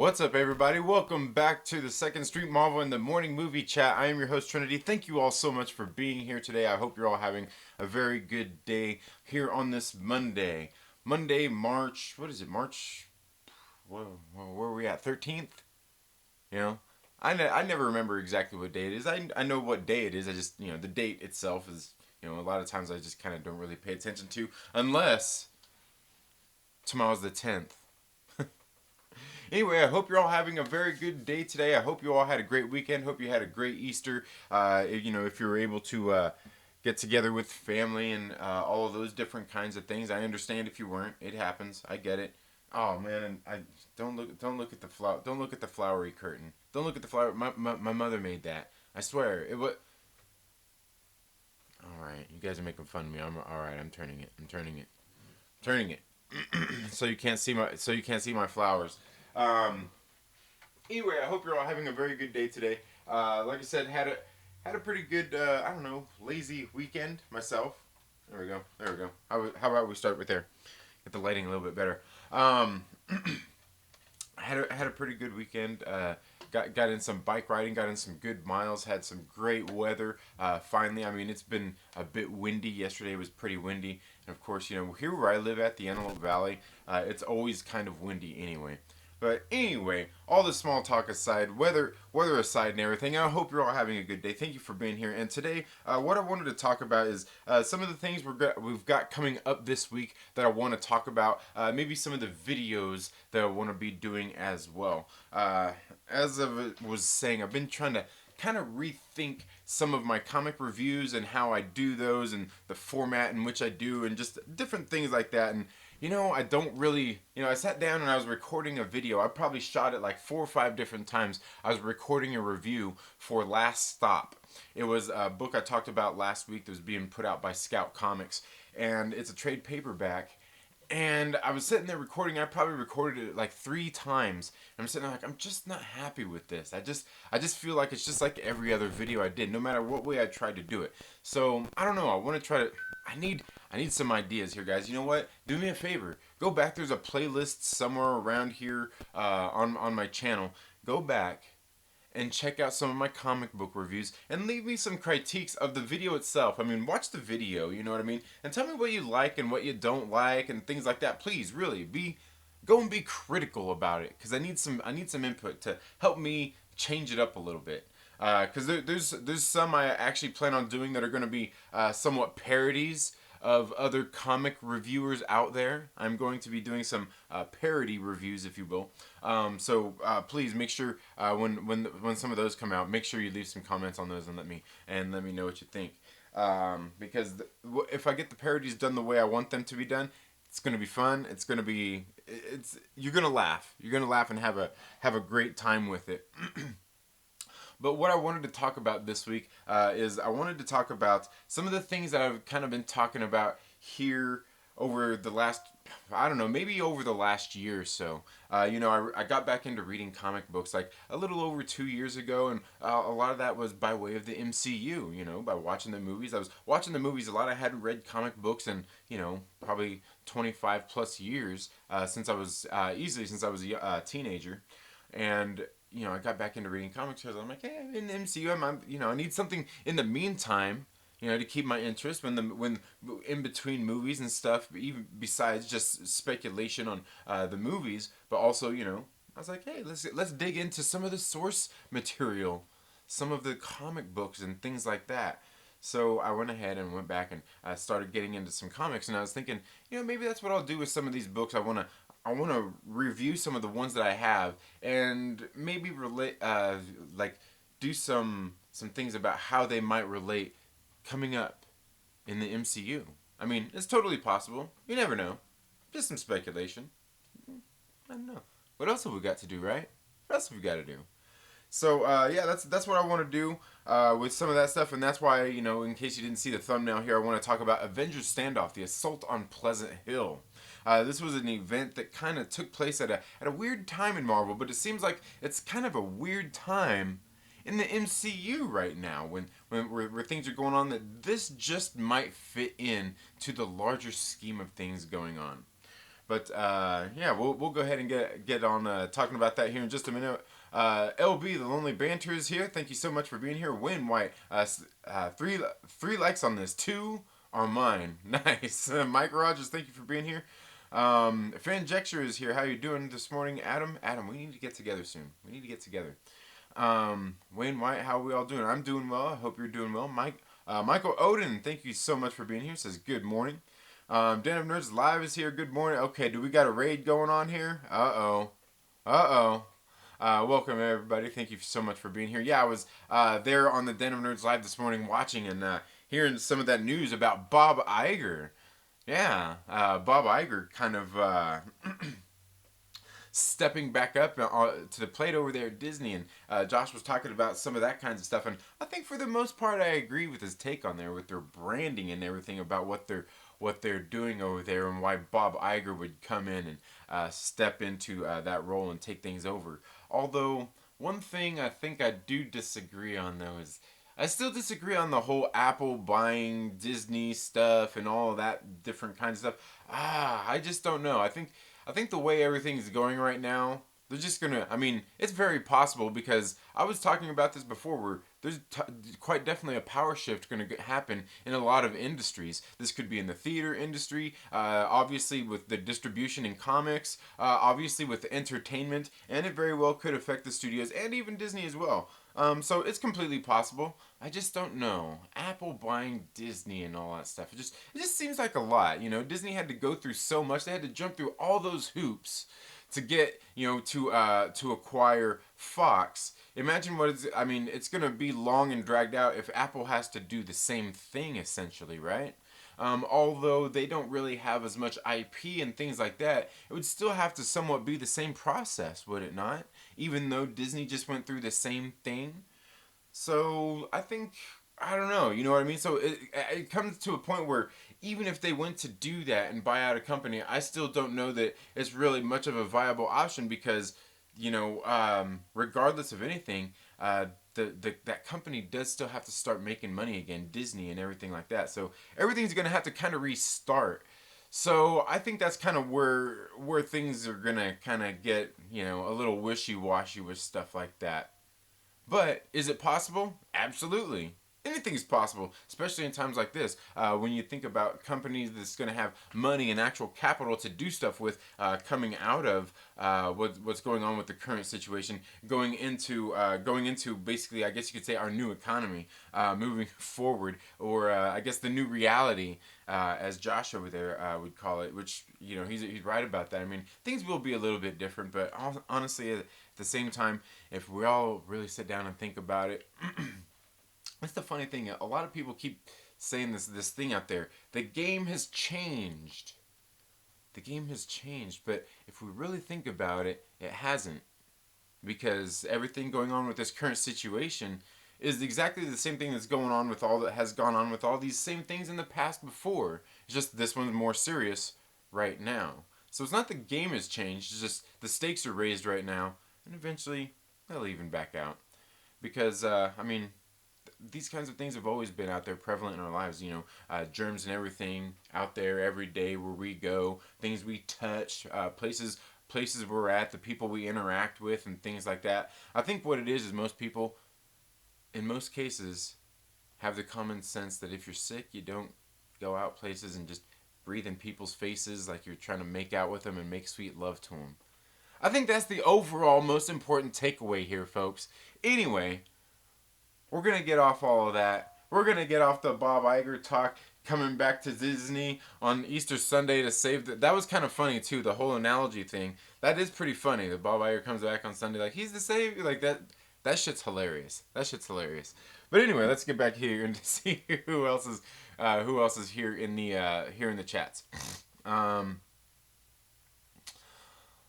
What's up, everybody? Welcome back to the Second Street Marvel in the Morning Movie Chat. I am your host, Trinity. Thank you all so much for being here today. I hope you're all having a very good day here on this Monday. Monday, March, what is it, March? Where are we at? 13th? You know? I never remember exactly what day it is. I know what day it is. I just, the date itself is, a lot of times I just kind of don't really pay attention to unless tomorrow's the 10th. Anyway, I hope you're all having a very good day today. I hope you all had a great weekend. Hope you had a great Easter. If you were able to get together with family and all of those different kinds of things. I understand if you weren't. It happens. I get it. Oh man, and I don't look at the flower. Don't look at the flowery curtain. Don't look at the flower. My mother made that. I swear it was. All right, you guys are making fun of me. All right. I'm turning it. Turning it. So you can't see my flowers. Um, anyway, I hope you're all having a very good day today. Like I said, had a pretty good lazy weekend myself. There we go. How about we start with there? Get the lighting a little bit better. Had a pretty good weekend. Got in some bike riding, got in some good miles, had some great weather. Finally, I mean, it's been a bit windy. Yesterday was pretty windy, and of course, here where I live at the Antelope Valley, it's always kind of windy anyway. But anyway, all the small talk aside, weather aside and everything, I hope you're all having a good day. Thank you for being here. And today, what I wanted to talk about is some of the things we've got coming up this week that I want to talk about. Maybe some of the videos that I want to be doing as well. As I was saying, I've been trying to kind of rethink some of my comic reviews and how I do those and the format in which I do and just different things like that. And I don't really, I sat down and I was recording a video. I probably shot it like 4 or 5 different times. I was recording a review for Last Stop. It was a book I talked about last week that was being put out by Scout Comics, and it's a trade paperback. And I was sitting there recording. I probably recorded it like 3 times. And I'm sitting there like, I'm just not happy with this. I just feel like it's just like every other video I did, no matter what way I tried to do it. So I don't know. I want to try to. I need some ideas here, guys. You know what? Do me a favor. Go back. There's a playlist somewhere around here on my channel. Go back and check out some of my comic book reviews and leave me some critiques of the video itself. I mean, watch the video, you know what I mean? And tell me what you like and what you don't like and things like that. Please, really, go and be critical about it, because I need some input to help me change it up a little bit. Because there's some I actually plan on doing that are going to be somewhat parodies of other comic reviewers out there. I'm going to be doing some parody reviews, if you will. So please make sure when some of those come out, make sure you leave some comments on those and let me know what you think. Because if I get the parodies done the way I want them to be done, it's gonna be fun. You're gonna laugh. You're gonna laugh and have a great time with it. But what I wanted to talk about this week is I wanted to talk about some of the things that I've kind of been talking about here over the last, I don't know, maybe over the last year or so. I got back into reading comic books like a little over 2 years ago, and a lot of that was by way of the MCU, by watching the movies. I was watching the movies a lot. I hadn't read comic books in, probably 25 plus years since I was a teenager. And I got back into reading comics because I'm like, hey, in the MCU, I need something in the meantime, to keep my interest when in between movies and stuff, even besides just speculation on the movies, but also, I was like, hey, let's dig into some of the source material, some of the comic books and things like that. So I went ahead and went back and started getting into some comics, and I was thinking, maybe that's what I'll do with some of these books. I want to review some of the ones that I have and maybe relate, do some things about how they might relate coming up in the MCU. I mean, it's totally possible. You never know. Just some speculation. I don't know. What else have we got to do, right? What else have we got to do? So that's what I want to do with some of that stuff, and that's why, in case you didn't see the thumbnail here, I want to talk about Avengers Standoff, the Assault on Pleasant Hill. This was an event that kind of took place at a weird time in Marvel, but it seems like it's kind of a weird time in the MCU right now, where things are going on, that this just might fit in to the larger scheme of things going on. But yeah, we'll go ahead and get on talking about that here in just a minute. LB, the Lonely Banter is here. Thank you so much for being here. Win White, three likes on this. Two are mine. Nice. Mike Rogers, thank you for being here. Fanjecture is here. How you doing this morning, Adam? Adam, we need to get together soon. We need to get together. Wayne White, how are we all doing? I'm doing well. I hope you're doing well. Michael Odin, thank you so much for being here. Says good morning. Den of Nerds Live is here. Good morning. Okay, do we got a raid going on here? Uh-oh. Uh-oh. Welcome, everybody. Thank you so much for being here. Yeah, I was there on the Den of Nerds Live this morning watching and hearing some of that news about Bob Iger. Yeah, Bob Iger kind of stepping back up to the plate over there at Disney, and Josh was talking about some of that kinds of stuff, and I think for the most part I agree with his take on there with their branding and everything about what they're doing over there and why Bob Iger would come in and step into that role and take things over. Although one thing I think I do disagree on though is I still disagree on the whole Apple buying Disney stuff and all of that different kinds of stuff. I just don't know. I think the way everything's going right now, they're just gonna. I mean, it's very possible because I was talking about this before. Where there's quite definitely a power shift going to happen in a lot of industries. This could be in the theater industry, obviously with the distribution in comics, obviously with the entertainment, and it very well could affect the studios and even Disney as well. So it's completely possible. I just don't know. Apple buying Disney and all that stuff. It just seems like a lot. You know, Disney had to go through so much. They had to jump through all those hoops to get to acquire Fox. Imagine what it's. I mean, it's gonna be long and dragged out if Apple has to do the same thing essentially, right? Although they don't really have as much IP and things like that, it would still have to somewhat be the same process, would it not? Even though Disney just went through the same thing. So I don't know. You know what I mean? So it comes to a point where even if they went to do that and buy out a company, I still don't know that it's really much of a viable option because regardless of anything, that company does still have to start making money again, Disney and everything like that. So everything's gonna have to kind of restart. So I think that's kind of where things are gonna kind of get a little wishy washy with stuff like that. But is it possible? Absolutely. Anything is possible, especially in times like this. When you think about companies that's going to have money and actual capital to do stuff with, coming out of what's going on with the current situation, going into basically, I guess you could say, our new economy, moving forward, or I guess the new reality, as Josh over there would call it. Which he's right about that. I mean, things will be a little bit different, but honestly, at the same time, if we all really sit down and think about it. That's the funny thing. A lot of people keep saying this thing out there. The game has changed. The game has changed, but if we really think about it, it hasn't. Because everything going on with this current situation is exactly the same thing that's going on with all that has gone on with all these same things in the past before. It's just this one's more serious right now. So it's not the game has changed, it's just the stakes are raised right now, and eventually they'll even back out. Because, these kinds of things have always been out there prevalent in our lives, germs and everything out there every day where we go, things we touch, places we're at, the people we interact with and things like that. I think what it is most people, in most cases, have the common sense that if you're sick, you don't go out places and just breathe in people's faces like you're trying to make out with them and make sweet love to them. I think that's the overall most important takeaway here, folks. Anyway, we're going to get off all of that. We're going to get off the Bob Iger talk coming back to Disney on Easter Sunday to save that was kind of funny too, the whole analogy thing. That is pretty funny. That Bob Iger comes back on Sunday like he's the savior, like that shit's hilarious. That shit's hilarious. But anyway, let's get back here and see who else is here in the chats.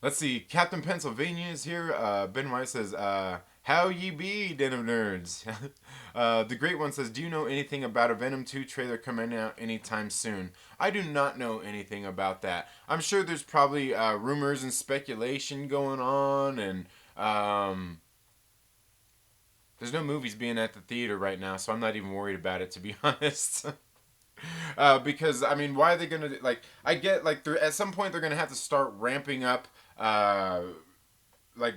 Let's see. Captain Pennsylvania is here. Ben White says, how ye be, Den of Nerds? The Great One says, do you know anything about a Venom 2 trailer coming out anytime soon? I do not know anything about that. I'm sure there's probably rumors and speculation going on, and there's no movies being at the theater right now, so I'm not even worried about it, to be honest. Because I mean, why are they gonna like? I get like they're at some point they're gonna have to start ramping up, like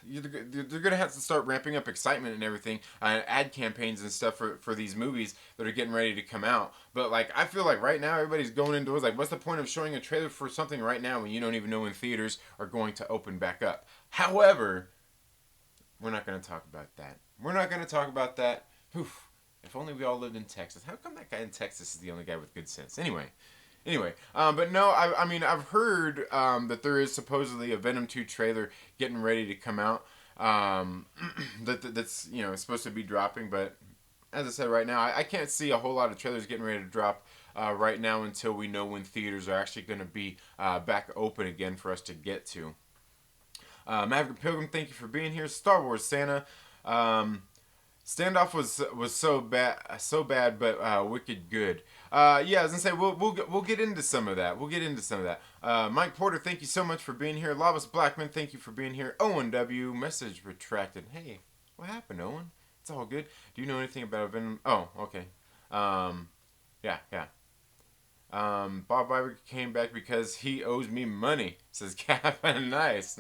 they're gonna have to start ramping up excitement and everything, ad campaigns and stuff for these movies that are getting ready to come out. But like I feel like right now everybody's going indoors. Like, what's the point of showing a trailer for something right now when you don't even know when theaters are going to open back up? However, we're not gonna talk about that. We're not gonna talk about that. Oof. If only we all lived in Texas. How come that guy in Texas is the only guy with good sense? Anyway, but no, I mean, I've heard that there is supposedly a Venom 2 trailer getting ready to come out. That's supposed to be dropping, but as I said, right now I can't see a whole lot of trailers getting ready to drop right now until we know when theaters are actually going to be back open again for us to get to. Maverick Pilgrim, thank you for being here. Star Wars Santa. Standoff was so bad, but wicked good. Yeah, I was gonna say we'll get into some of that. We'll get into some of that. Mike Porter, thank you so much for being here. Lavas Blackman, thank you for being here. Owen W, message retracted. Hey, what happened, Owen? It's all good. Do you know anything about Venom? Oh, okay. Yeah. Bob Iger came back because he owes me money, says Cap. Nice.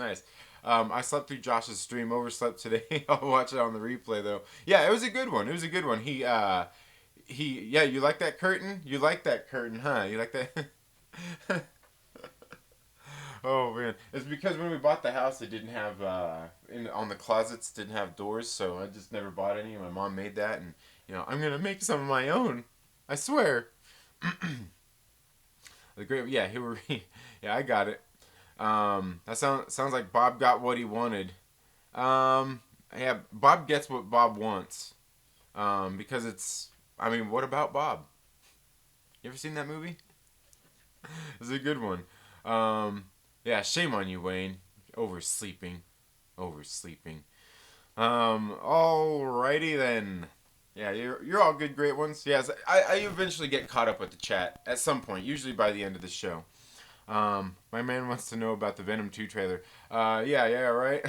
I slept through Josh's stream, overslept today. I'll watch it on the replay though. Yeah, it was a good one. Yeah, you like that curtain? You like that curtain, huh? You like that? Oh man, it's because when we bought the house, it didn't have on the closets didn't have doors, so I just never bought any. My mom made that, and I'm gonna make some of my own. I swear. The great, yeah, yeah, I got it. That sounds like Bob got what he wanted. Yeah, Bob gets what Bob wants. Because I mean, what about Bob? You ever seen that movie? It's a good one. Yeah, shame on you, Wayne. Oversleeping. Alrighty then. Yeah, you're all good, great ones. Yes, I eventually get caught up with the chat at some point, usually by the end of the show. My man wants to know about the Venom 2 trailer. Yeah, right.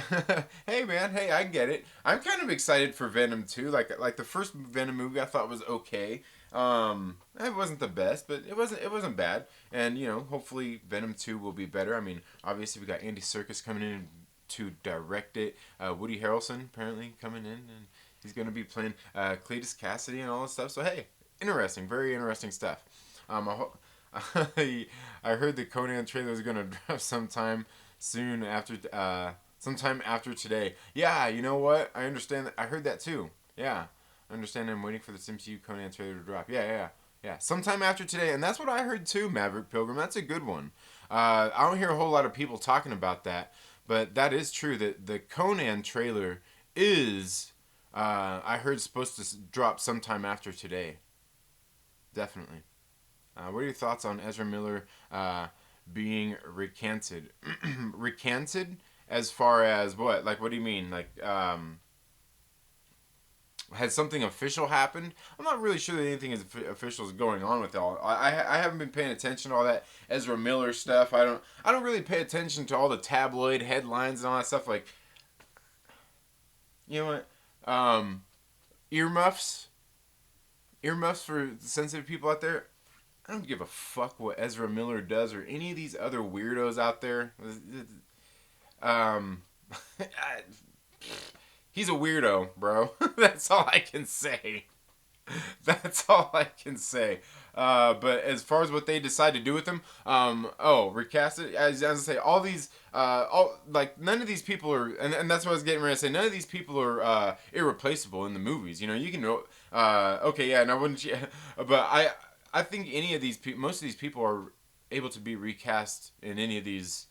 Hey man, hey, I get it. I'm kind of excited for Venom 2. Like the first Venom movie I thought was okay. It wasn't the best, but it wasn't bad. And hopefully Venom 2 will be better. I mean, obviously we got Andy Serkis coming in to direct it. Woody Harrelson apparently coming in, and he's going to be playing Cletus Cassidy and all this stuff. So hey, interesting, very interesting stuff. I heard the Conan trailer is gonna drop sometime soon sometime after today. Yeah, you know what? I understand that. I heard that too. Yeah, I understand. I'm waiting for the MCU Conan trailer to drop. Yeah. Sometime after today, and that's what I heard too. Maverick Pilgrim. That's a good one. I don't hear a whole lot of people talking about that, but that is true. That the Conan trailer is, I heard, supposed to drop sometime after today. Definitely. What are your thoughts on Ezra Miller being recanted? Recanted as far as what? Like, what do you mean? Like, has something official happened? I'm not really sure that anything official is going on with all. I haven't been paying attention to all that Ezra Miller stuff. I don't really pay attention to all the tabloid headlines and all that stuff. Like, you know what? Earmuffs for sensitive people out there. I don't give a fuck what Ezra Miller does or any of these other weirdos out there. He's a weirdo, bro. That's all I can say. But as far as what they decide to do with him, recast it. As I say, all these, none of these people are, and that's what I was getting ready to say. None of these people are irreplaceable in the movies. You can, okay, yeah, now wouldn't you? But I think any of these people, most of these people are able to be recast in any of these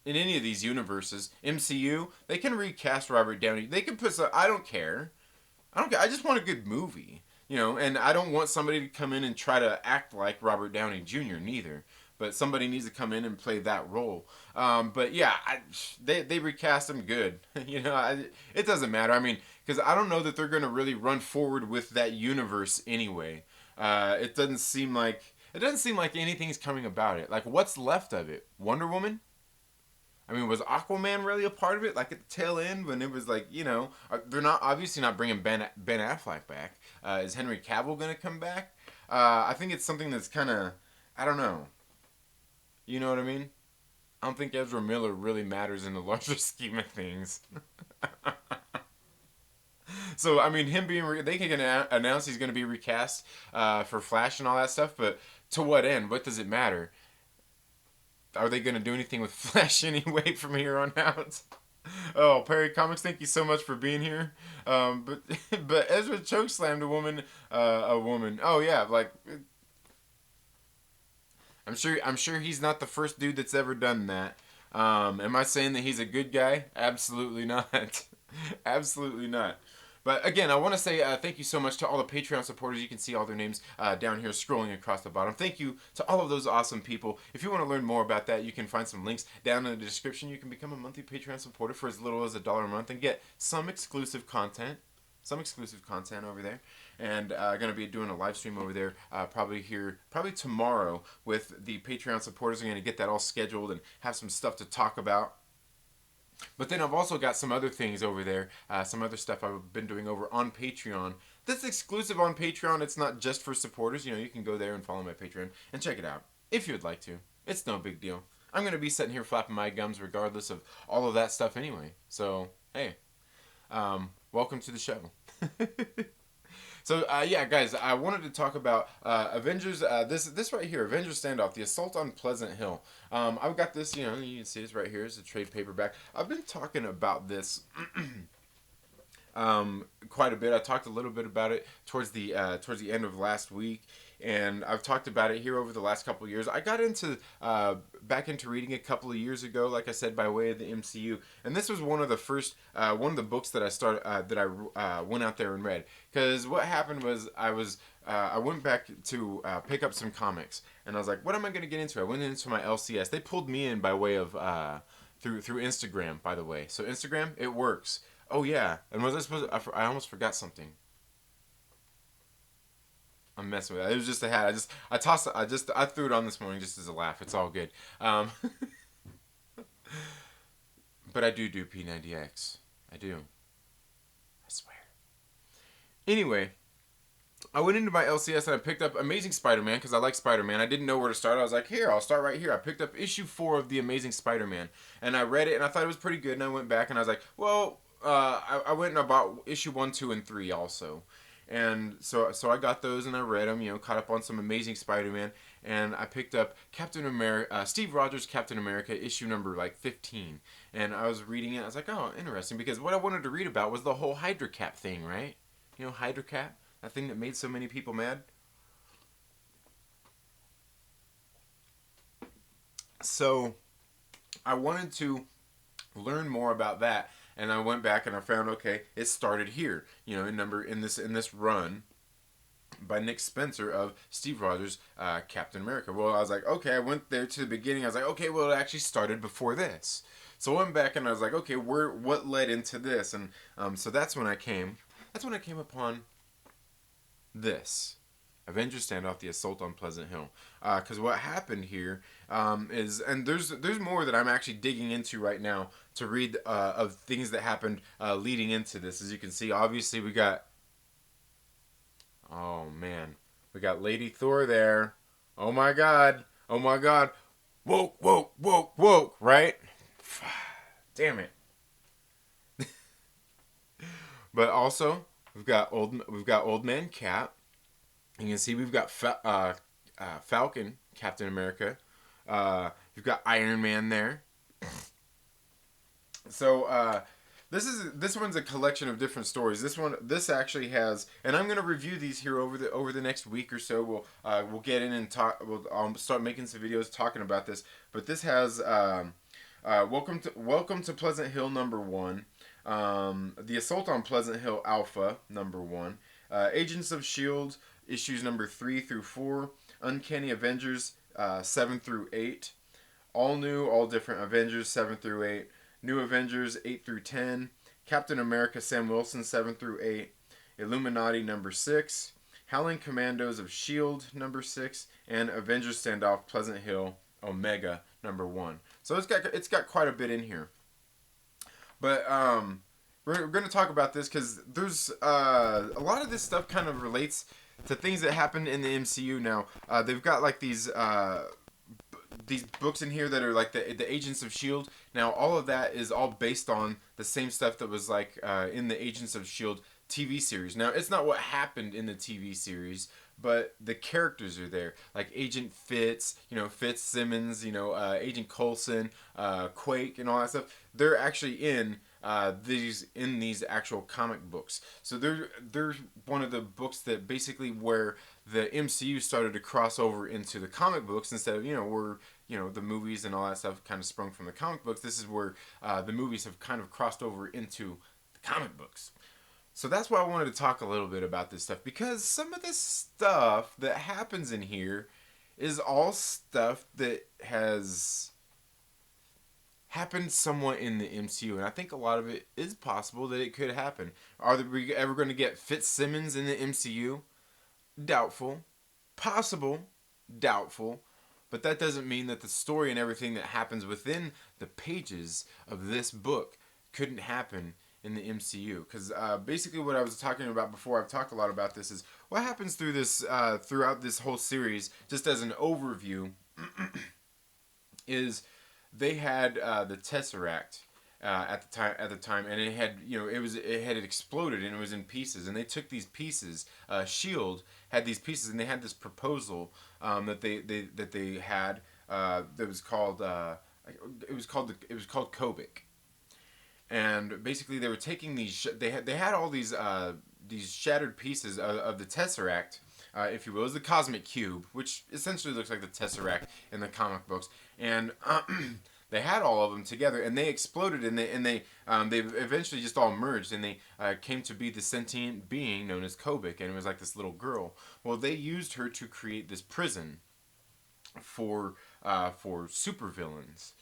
universes. MCU, they can recast Robert Downey. They can put some. I don't care. I just want a good movie, and I don't want somebody to come in and try to act like Robert Downey Jr. neither. But somebody needs to come in and play that role. But yeah, they recast him good. It doesn't matter. I mean, because I don't know that they're going to really run forward with that universe anyway. It doesn't seem like anything's coming about it. Like, what's left of it? Wonder Woman? I mean, was Aquaman really a part of it? Like, at the tail end when it was like, they're obviously not bringing Ben Affleck back. Is Henry Cavill gonna come back? I think it's something that's kind of, I don't know. You know what I mean? I don't think Ezra Miller really matters in the larger scheme of things. So I mean, him being they can announce he's going to be recast for Flash and all that stuff, but to what end? What does it matter? Are they going to do anything with Flash anyway from here on out? Oh, Perry Comics, thank you so much for being here. But but Ezra chokeslammed a woman. A woman. Oh yeah, like I'm sure he's not the first dude that's ever done that. Am I saying that he's a good guy? Absolutely not. Absolutely not. But again, I want to say thank you so much to all the Patreon supporters. You can see all their names down here scrolling across the bottom. Thank you to all of those awesome people. If you want to learn more about that, you can find some links down in the description. You can become a monthly Patreon supporter for as little as $1 a month and get some exclusive content. Some exclusive content over there. And going to be doing a live stream over there probably tomorrow with the Patreon supporters. I'm going to get that all scheduled and have some stuff to talk about. But then I've also got some other things over there, some other stuff I've been doing over on Patreon. That's exclusive on Patreon. It's not just for supporters. You know, you can go there and follow my Patreon and check it out if you'd like to. It's no big deal. I'm going to be sitting here flapping my gums regardless of all of that stuff anyway. So, hey, welcome to the show. So yeah, guys, I wanted to talk about Avengers. This right here, Avengers Standoff: The Assault on Pleasant Hill. I've got this. You know, you can see this right here. It's a trade paperback. I've been talking about this quite a bit. I talked a little bit about it towards the end of last week, and I've talked about it here over the last couple of years. I got into back into reading a couple of years ago, like I said, by way of the MCU, and this was one of the first one of the books that I started that I went out there and read. Because what happened was I went back to pick up some comics, and I was like, what am I going to get into? I went into my LCS. They pulled me in by way of through Instagram, by the way. So Instagram, it works. Oh yeah, and was I supposed to, I almost forgot something. I'm messing with it. It was just a hat. I threw it on this morning just as a laugh. It's all good. But I do P90X. I do. I swear. Anyway, I went into my LCS and I picked up Amazing Spider-Man because I like Spider-Man. I didn't know where to start. I was like, here, I'll start right here. I picked up issue 4 of The Amazing Spider-Man, and I read it and I thought it was pretty good. And I went back and I was like, well, I went and bought issue 1, 2, and 3 also. And so I got those and I read them, you know, caught up on some Amazing Spider-Man, and I picked up Captain America, Steve Rogers' Captain America, issue number like 15. And I was reading it, I was like, oh, interesting, because what I wanted to read about was the whole Hydra Cap thing, right? You know, Hydra Cap, that thing that made so many people mad. So I wanted to learn more about that. And I went back and I found, okay, it started here, you know, in this run by Nick Spencer of Steve Rogers' Captain America. Well, I was like, okay, I went there to the beginning. I was like, okay, well, it actually started before this. So I went back and I was like, okay, what led into this? And so that's when I came upon this. Avengers Standoff: The Assault on Pleasant Hill. Because what happened here is, and there's more that I'm actually digging into right now to read of things that happened leading into this. As you can see, obviously we got, oh man, we got Lady Thor there. Oh my God, woke, right? Damn it. But also we've got old man Cap. You can see we've got Falcon, Captain America. You've got Iron Man there. So this one's a collection of different stories. This actually has, and I'm gonna review these here over the next week or so. We'll get in and talk. I'll start making some videos talking about this. But this has Welcome to Pleasant Hill #1. The Assault on Pleasant Hill Alpha #1. Agents of S.H.I.E.L.D. issues number 3 through 4, Uncanny Avengers 7 through 8, All New, All Different Avengers 7 through 8, New Avengers 8 through 10, Captain America Sam Wilson 7 through 8, Illuminati number 6, Howling Commandos of S.H.I.E.L.D. number 6, and Avengers Standoff Pleasant Hill Omega #1. So it's got quite a bit in here. But we're going to talk about this because there's a lot of this stuff kind of relates to things that happened in the MCU. Now, they've got like these books in here that are like the Agents of Shield. Now, all of that is all based on the same stuff that was like in the Agents of Shield TV series. Now, it's not what happened in the TV series, but the characters are there, like Agent Fitz, Fitzsimmons, Agent Coulson, Quake, and all that stuff. They're actually in these actual comic books. So they're one of the books that basically where the MCU started to cross over into the comic books instead of the movies and all that stuff kind of sprung from the comic books. This is where the movies have kind of crossed over into the comic books. So that's why I wanted to talk a little bit about this stuff, because some of this stuff that happens in here is all stuff that has happened somewhat in the MCU, and I think a lot of it is possible that it could happen. Are we ever going to get Fitzsimmons in the MCU? Doubtful. Possible. Doubtful. But that doesn't mean that the story and everything that happens within the pages of this book couldn't happen in the MCU. Because basically what I was talking about before, I've talked a lot about this, is what happens through this throughout this whole series, just as an overview, is they had the Tesseract at the time, and it had it had exploded and it was in pieces, and they took these pieces. Shield had these pieces, and they had this proposal that they had that was called Kobik. And basically, they were taking these. They had all these shattered pieces of the Tesseract, if you will. It was the Cosmic Cube, which essentially looks like the Tesseract in the comic books. And they had all of them together, and they exploded, and they eventually just all merged, and they came to be the sentient being known as Kobik, and it was like this little girl. Well, they used her to create this prison for supervillains.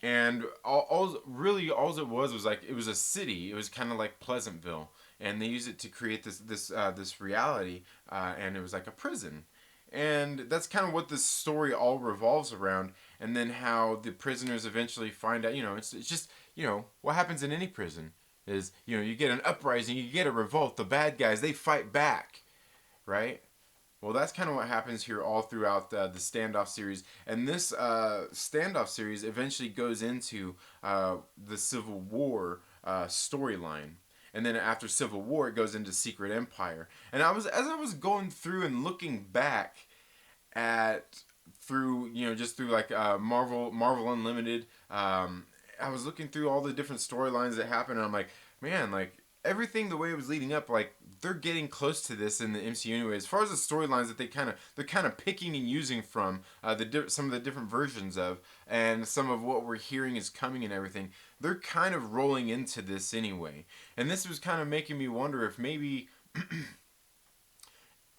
And all it was like, it was a city. It was kind of like Pleasantville, and they used it to create this reality, and it was like a prison. And that's kind of what this story all revolves around. And then how the prisoners eventually find out. It's just what happens in any prison is you get an uprising, you get a revolt. The bad guys, they fight back, right? Well, that's kind of what happens here all throughout the Standoff series. And this Standoff series eventually goes into the Civil War storyline. And then after Civil War, it goes into Secret Empire. And as I was going through and looking back through like Marvel Unlimited, I was looking through all the different storylines that happened, and I'm like, man, like everything the way it was leading up, like they're getting close to this in the MCU anyway. As far as the storylines that they're kind of picking and using from some of the different versions of, and some of what we're hearing is coming and everything, they're kind of rolling into this anyway. And this was kind of making me wonder if maybe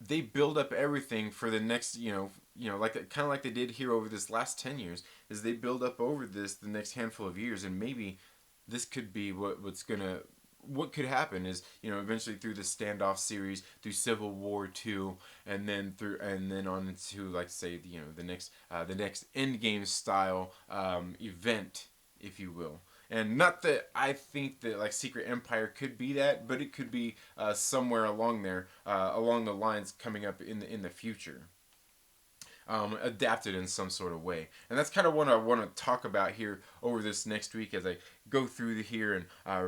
they build up everything for the next, like kind of like they did here over this last 10 years, is they build up over the next handful of years, and maybe this could be what could happen is, eventually through the Standoff series, through Civil War 2, and then on into, like, say, the next Endgame style event, if you will. And not that I think that like Secret Empire could be that, but it could be somewhere along there, along the lines coming up in the future. Adapted in some sort of way. And that's kind of what I want to talk about here over this next week as I go through here and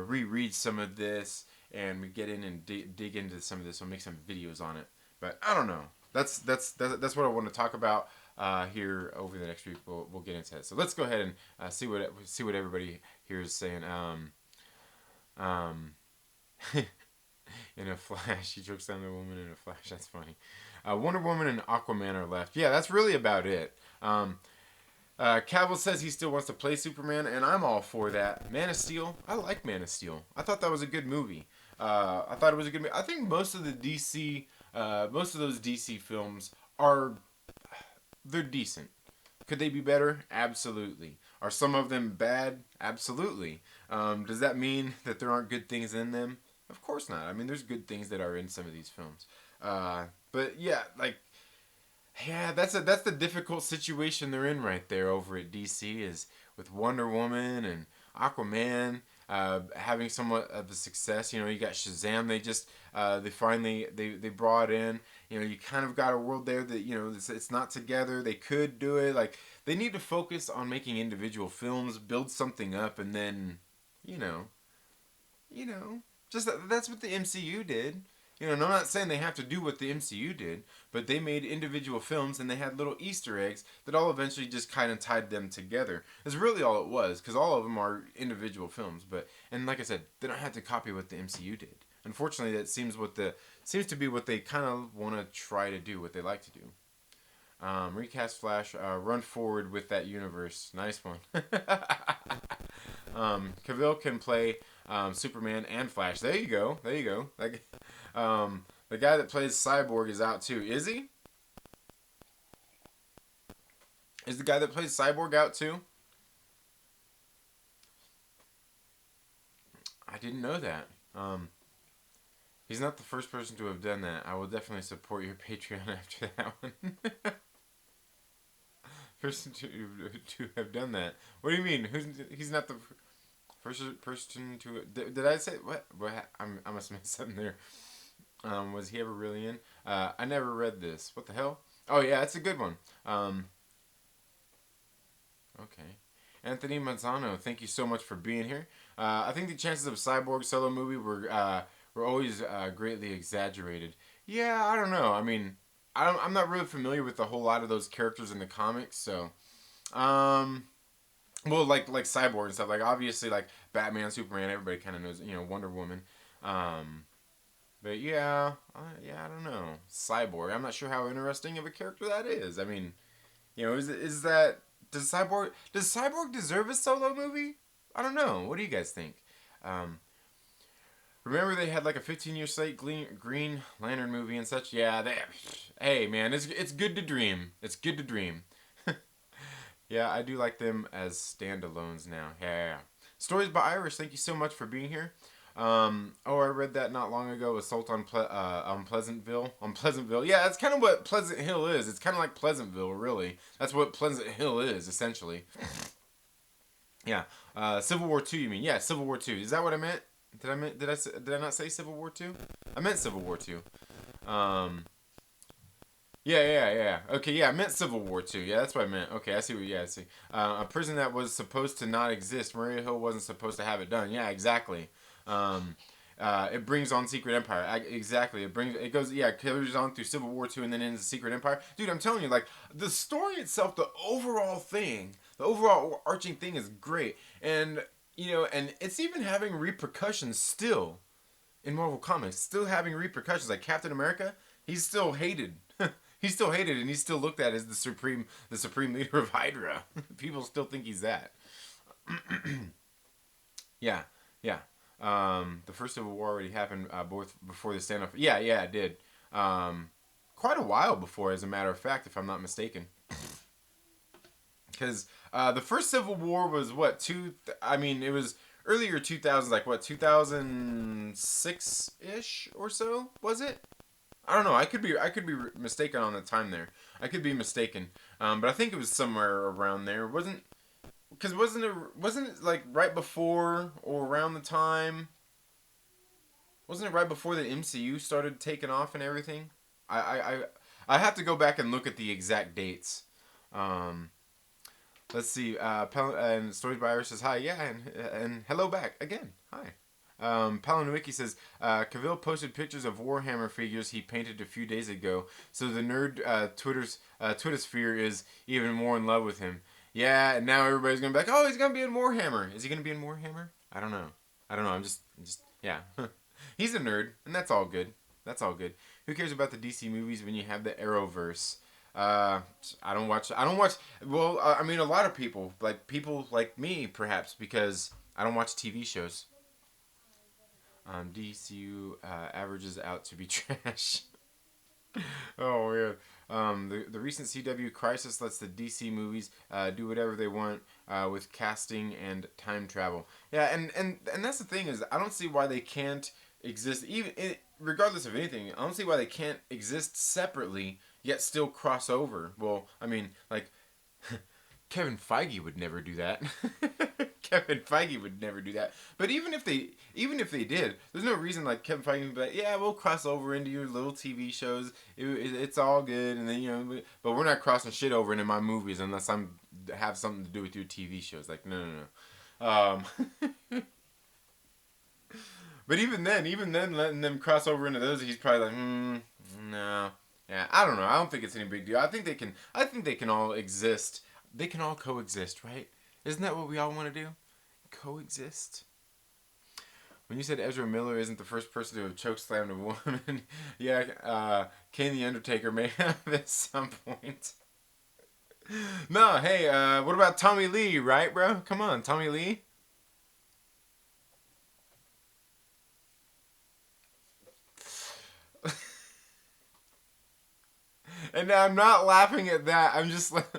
reread some of this, and we get in and dig into some of this. I'll make some videos on it. But I don't know. That's what I want to talk about here over the next week. We'll get into it. So let's go ahead and see what everybody here is saying. In a flash, he chokes down the woman in a flash. That's funny. Wonder Woman and Aquaman are left. Yeah, that's really about it. Cavill says he still wants to play Superman, and I'm all for that. Man of Steel, I like Man of Steel. I thought that was a good movie. I thought it was a good movie. I think most of those DC films they're decent. Could they be better? Absolutely. Are some of them bad? Absolutely. Does that mean that there aren't good things in them? Of course not. I mean, there's good things that are in some of these films. But yeah, that's the difficult situation they're in right there over at DC, is with Wonder Woman and Aquaman. having somewhat of a success. You know, you got Shazam. They finally they brought in. You know, you kind of got a world there that, you know, it's not together. They could do it. Like, they need to focus on making individual films, build something up, and then, you know, you know, just that's what the MCU did. You know, and I'm not saying they have to do what the MCU did, but they made individual films and they had little Easter eggs that all eventually just kind of tied them together. That's really all it was, because all of them are individual films. But, and like I said, they don't have to copy what the MCU did. Unfortunately, that seems to be what they kind of want to try to do, what they like to do. Recast Flash, run forward with that universe. Nice one. Cavill can play Superman and Flash. There you go. There you go. Like, the guy that plays Cyborg is out too. Is he? Is the guy that plays Cyborg out too? I didn't know that. He's not the first person to have done that. I will definitely support your Patreon after that one. Person to have done that. What do you mean? He's not the first person to. Did I say what? I must have missed something there. Was he ever really in? I never read this. What the hell? Oh yeah, it's a good one. Okay. Anthony Manzano, thank you so much for being here. I think the chances of a Cyborg solo movie were always greatly exaggerated. Yeah, I don't know. I mean, I'm not really familiar with a whole lot of those characters in the comics, so well, like Cyborg and stuff. Like, obviously, like Batman, Superman, everybody kind of knows. You know, Wonder Woman. But yeah, I don't know. Cyborg. I'm not sure how interesting of a character that is. I mean, you know, is that does Cyborg deserve a solo movie? I don't know. What do you guys think? Remember they had like a 15-year slate Green Lantern movie and such. Yeah, hey man, it's good to dream. It's good to dream. Yeah, I do like them as standalones now. Yeah. Stories by Irish. Thank you so much for being here. I read that not long ago. Assault on Pleasantville. On Pleasantville. Yeah, that's kind of what Pleasant Hill is. It's kind of like Pleasantville, really. That's what Pleasant Hill is, essentially. Yeah. Civil War II, you mean? Yeah, Civil War II. Is that what I meant? Did I not say Civil War II? I meant Civil War II. Yeah. Okay, yeah, I meant Civil War II. Yeah, that's what I meant. Okay, I see what. Yeah, I see. A prison that was supposed to not exist. Maria Hill wasn't supposed to have it done. Yeah, exactly. It brings on Secret Empire. Exactly. It goes. Yeah, it carries on through Civil War II and then into Secret Empire. Dude, I'm telling you, like the story itself, the overall arching thing is great, and you know, and it's even having repercussions still in Marvel Comics. Still having repercussions. Like Captain America, he's still hated. He's still hated, and he's still looked at as the supreme leader of Hydra. People still think he's that. Yeah. The first Civil War already happened both before the standoff. Yeah, it did. Quite a while before, as a matter of fact, if I'm not mistaken. Because the first Civil War was what it was earlier 2000s, like what 2006 ish or so, was it? I don't know. I could be mistaken on the time there. I could be mistaken, but I think it was somewhere around there. Wasn't it like right before or around the time? Wasn't it right before the MCU started taking off and everything? I have to go back and look at the exact dates. Let's see. And Stories by Irish says hi. Yeah, and hello back again. Hi. Palinwiki says, Cavill posted pictures of Warhammer figures he painted a few days ago, so the nerd Twitter sphere is even more in love with him. Yeah, and now everybody's gonna be like, oh, he's gonna be in Warhammer. Is he gonna be in Warhammer? I don't know. I'm just yeah. He's a nerd, and that's all good. Who cares about the DC movies when you have the Arrowverse? I don't watch. Well, I mean, a lot of people like me, perhaps, because I don't watch TV shows. DCU averages out to be trash. Oh yeah. The recent CW crisis lets the DC movies do whatever they want with casting and time travel. Yeah, and that's the thing is I don't see why they can't exist regardless of anything. I don't see why they can't exist separately yet still cross over. Well, I mean, like Kevin Feige would never do that. Kevin Feige would never do that. But even if they did, there's no reason like Kevin Feige would be like, yeah, we'll cross over into your little TV shows. It's all good, and then but we're not crossing shit over into my movies unless I'm have something to do with your TV shows. Like no, no, no. But even then, letting them cross over into those, he's probably like, no. Yeah, I don't know. I don't think it's any big deal. I think they can. I think they can all exist. They can all coexist, right? Isn't that what we all want to do? Coexist. When you said Ezra Miller isn't the first person to have chokeslammed a woman, yeah, Kane the Undertaker may have at some point. No, hey, what about Tommy Lee, right, bro? Come on, Tommy Lee. And I'm not laughing at that. I'm just like,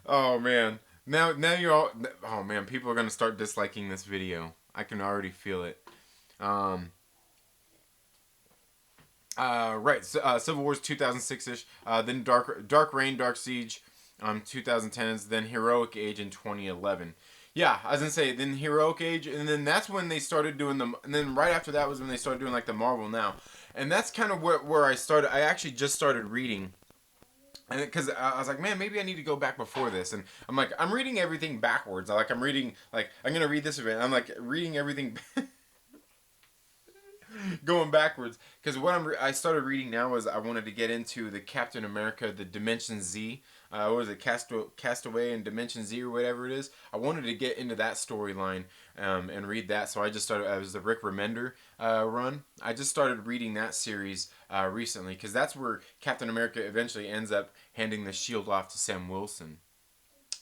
oh man. Now you're all. Oh man, people are gonna start disliking this video. I can already feel it. Um. Right. So, Civil War's 2006ish. Then Dark Reign, Dark Siege, 2010s. Then Heroic Age in 2011. Yeah, I was gonna say then Heroic Age, and then that's when they started doing them. And then right after that was when they started doing like the Marvel Now, and that's kind of where I started. I actually just started reading. And because I was like, man, maybe I need to go back before this, and I'm like, I'm reading everything backwards. I'm reading I'm gonna read this event. I'm like reading everything, going backwards because I started reading now was I wanted to get into the Captain America, the Dimension Z. What was it, Castaway and Dimension Z or whatever it is. I wanted to get into that storyline and read that, so I just started. It was the Rick Remender run. I just started reading that series recently because that's where Captain America eventually ends up handing the shield off to Sam Wilson.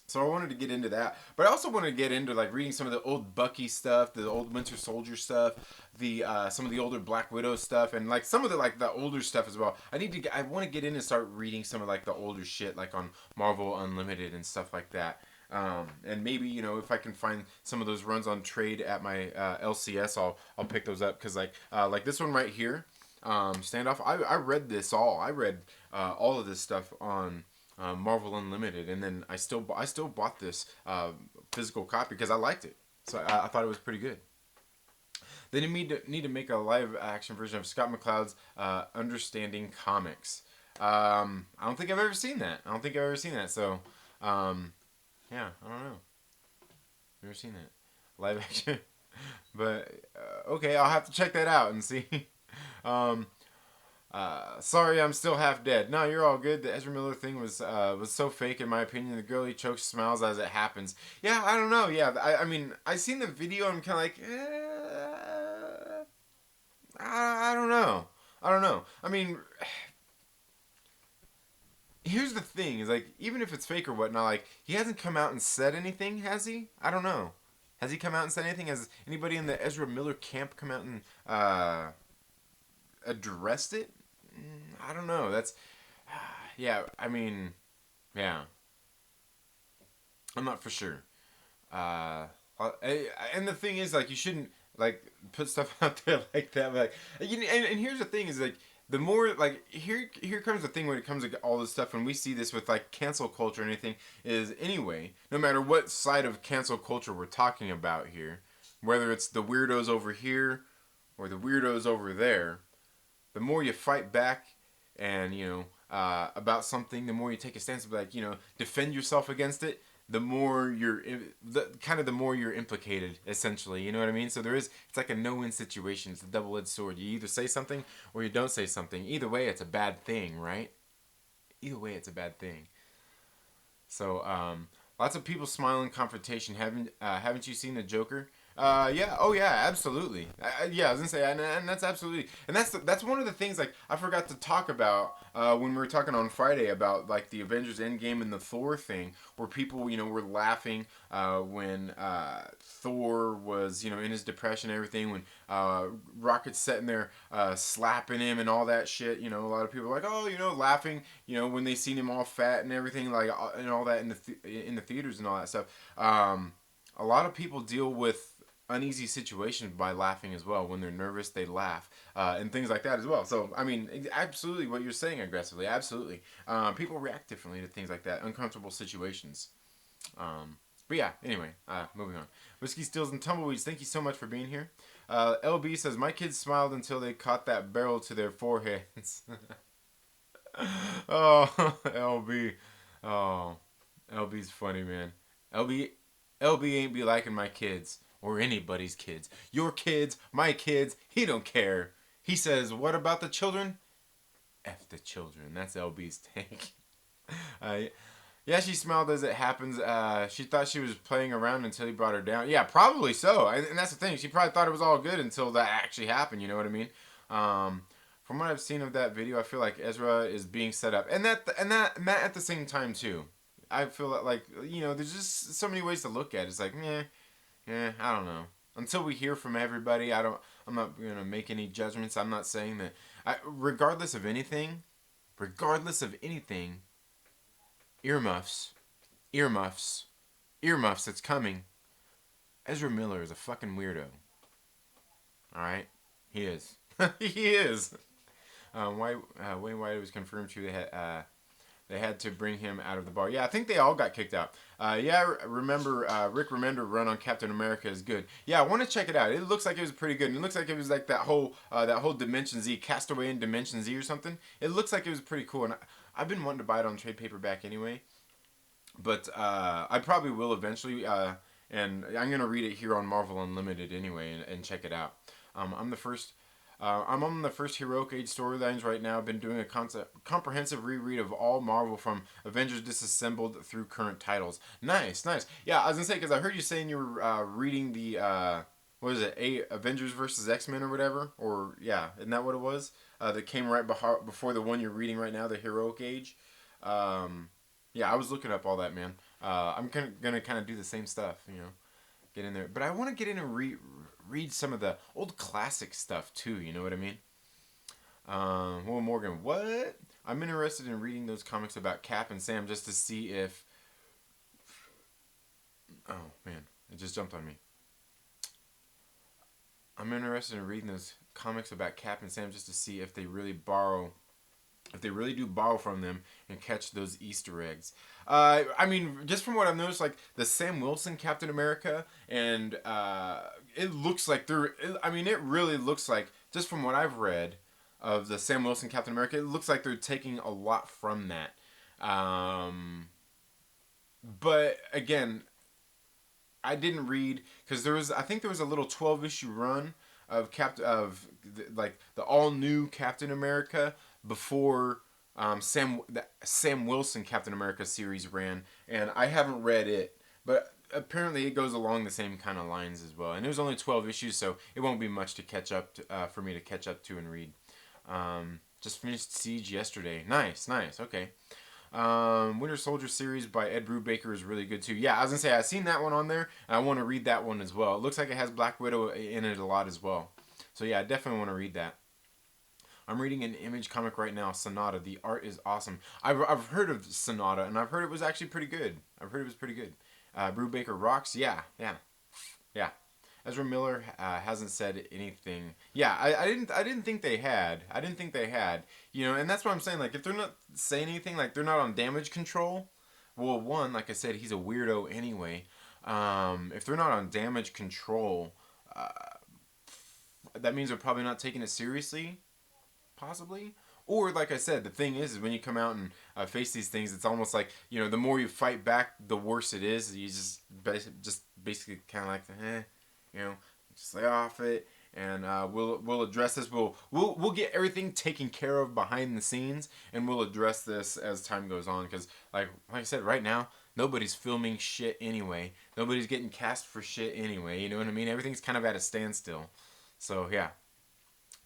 So I wanted to get into that, but I also wanted to get into like reading some of the old Bucky stuff, the old Winter Soldier stuff, the some of the older Black Widow stuff, and like some of the older stuff as well. I want to get in and start reading some of like the older shit, like on Marvel Unlimited and stuff like that. And maybe if I can find some of those runs on trade at my LCS, I'll pick those up because like this one right here, Standoff. I read this all. I read all of this stuff on. Marvel Unlimited, and then I still bought this physical copy because I liked it, so I thought it was pretty good. They need to make a live action version of Scott McCloud's Understanding Comics. I don't think I've ever seen that. So, yeah, I don't know. Never seen that live action, but okay, I'll have to check that out and see. Sorry, I'm still half dead. No, you're all good. The Ezra Miller thing was so fake in my opinion. The girl he chokes smiles as it happens. Yeah, I don't know. Yeah, I mean, I seen the video. I'm kind of like, I don't know. I don't know. I mean, here's the thing: is like even if it's fake or whatnot, like he hasn't come out and said anything, has he? I don't know. Has he come out and said anything? Has anybody in the Ezra Miller camp come out and addressed it? I don't know. That's yeah. I mean, yeah. I'm not for sure. And the thing is, like, you shouldn't like put stuff out there like that. But, like, and here's the thing: is like the more like here comes the thing when it comes to all this stuff. When we see this with like cancel culture or anything, is anyway, no matter what side of cancel culture we're talking about here, whether it's the weirdos over here or the weirdos over there, the more you fight back and about something, the more you take a stance of like defend yourself against it, the more the more you're implicated, essentially. You know what I mean? So it's like a no-win situation. It's a double-edged sword. You either say something or you don't say something. Either way, it's a bad thing, right? Either way, it's a bad thing. So lots of people smiling confrontation. Haven't you seen the Joker? Yeah. Oh, yeah. Absolutely. Yeah. I was gonna say, and that's absolutely, and that's one of the things like I forgot to talk about when we were talking on Friday about like the Avengers Endgame and the Thor thing, where people were laughing when Thor was in his depression and everything, when Rocket's sitting there slapping him and all that shit. A lot of people are like, oh, laughing, when they seen him all fat and everything, like and all that in the theaters and all that stuff. A lot of people deal with uneasy situations by laughing as well. When they're nervous, they laugh and things like that as well. So I mean, absolutely what you're saying, aggressively, absolutely. People react differently to things like that, uncomfortable situations. But yeah, anyway, moving on. Whiskey Stills and Tumbleweeds, thank you so much for being here. LB says, my kids smiled until they caught that barrel to their foreheads. Oh, LB. Oh, LB's funny, man. LB, LB ain't be liking my kids or anybody's kids. Your kids, my kids, he don't care. He says, what about the children? F the children. That's LB's take. Uh, yeah, she smiled as it happens. She thought she was playing around until he brought her down. Yeah, probably so. And that's the thing. She probably thought it was all good until that actually happened. You know what I mean? From what I've seen of that video, I feel like Ezra is being set up, and Matt at the same time too. I feel like there's just so many ways to look at it. It's like, I don't know. Until we hear from everybody, I'm not gonna make any judgments. I'm not saying that. Regardless of anything, earmuffs, earmuffs, earmuffs. That's coming. Ezra Miller is a fucking weirdo. All right, he is. He is. Wayne White was confirmed to they had to bring him out of the bar. Yeah, I think they all got kicked out. Remember Rick Remender run on Captain America is good. Yeah, I want to check it out. It looks like it was pretty good. And it looks like it was like that whole Dimension Z, Castaway in Dimension Z or something. It looks like it was pretty cool. And I've been wanting to buy it on trade paperback anyway. But I probably will eventually. And I'm going to read it here on Marvel Unlimited anyway and check it out. I'm on the first Heroic Age storylines right now. I've been doing a comprehensive reread of all Marvel from Avengers Disassembled through current titles. Nice. Yeah, I was going to say, because I heard you saying you were reading the, Avengers versus X-Men or whatever? Or, yeah, isn't that what it was? That came right before the one you're reading right now, the Heroic Age. Yeah, I was looking up all that, man. I'm going to kind of do the same stuff, get in there. But I want to get in and read some of the old classic stuff too, you know what I mean? Will Morgan, what? I'm interested in reading those comics about Cap and Sam just to see if... Oh, man, it just jumped on me. I'm interested in reading those comics about Cap and Sam just to see if they really do borrow from them and catch those Easter eggs. I mean, just from what I've noticed, like the Sam Wilson Captain America, and it looks like it really looks like, just from what I've read of the Sam Wilson Captain America, it looks like they're taking a lot from that. But again, I didn't read, because I think there was a little 12-issue run of the all new Captain America before Sam Wilson Captain America series ran, and I haven't read it, but apparently it goes along the same kind of lines as well. And there's only 12 issues, so it won't be much to catch up to, for me to catch up to and read. Just finished Siege yesterday. Nice. Okay. Winter Soldier series by Ed Brubaker is really good too. Yeah, I was gonna say I've seen that one on there, and I want to read that one as well. It looks like it has Black Widow in it a lot as well. So yeah, I definitely want to read that. I'm reading an Image comic right now, Sonata. The art is awesome. I've heard of Sonata, and I've heard it was actually pretty good. Brubaker rocks. Yeah. Ezra Miller hasn't said anything. Yeah, I didn't think they had. And that's what I'm saying. Like, if they're not saying anything, like they're not on damage control. Well, one, like I said, he's a weirdo anyway. If they're not on damage control, that means they're probably not taking it seriously. Possibly. Or, like I said, the thing is when you come out and face these things, it's almost like, the more you fight back, the worse it is. You just basically kind of like, just lay off it, and we'll address this. We'll get everything taken care of behind the scenes, and we'll address this as time goes on. Because, like I said, right now, nobody's filming shit anyway. Nobody's getting cast for shit anyway. You know what I mean? Everything's kind of at a standstill. So, yeah.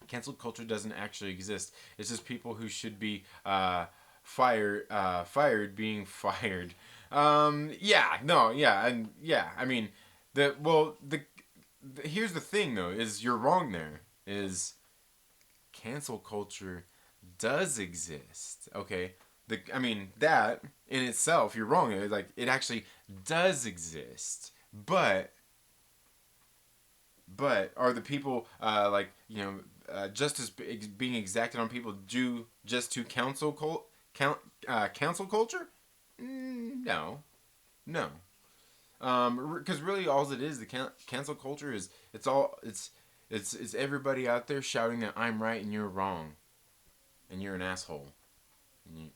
Cancel culture doesn't actually exist. It's just people who should be fired being fired. I mean, here's the thing though, is you're wrong there. Is cancel culture does exist. Okay? That in itself, you're wrong. Like, it actually does exist. But are the people justice being exacted on people due just to cancel culture? No. Because really, all it is, the cancel culture is it's all it's everybody out there shouting that I'm right and you're wrong, and you're an asshole.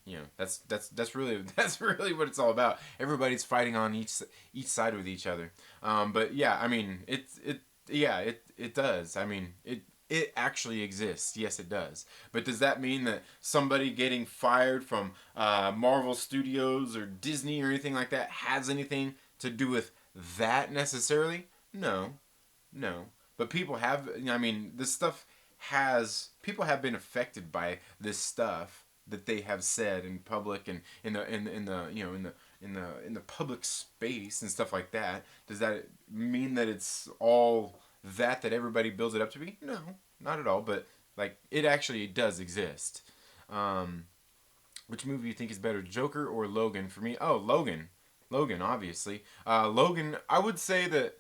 You know, that's really that's really what it's all about. Everybody's fighting on each side with each other. But yeah, I mean, it does. I mean, it actually exists. Yes, it does. But does that mean that somebody getting fired from Marvel Studios or Disney or anything like that has anything to do with that necessarily? No, no. But people have. I mean, this stuff has people have been affected by this stuff that they have said in public and in the you know in the public space and stuff like that. Does that mean that it's all that everybody builds it up to be? No, not at all. But like it actually does exist. Um, which movie do you think is better, Joker or Logan? For me, oh, Logan. Logan, obviously. Logan, I would say that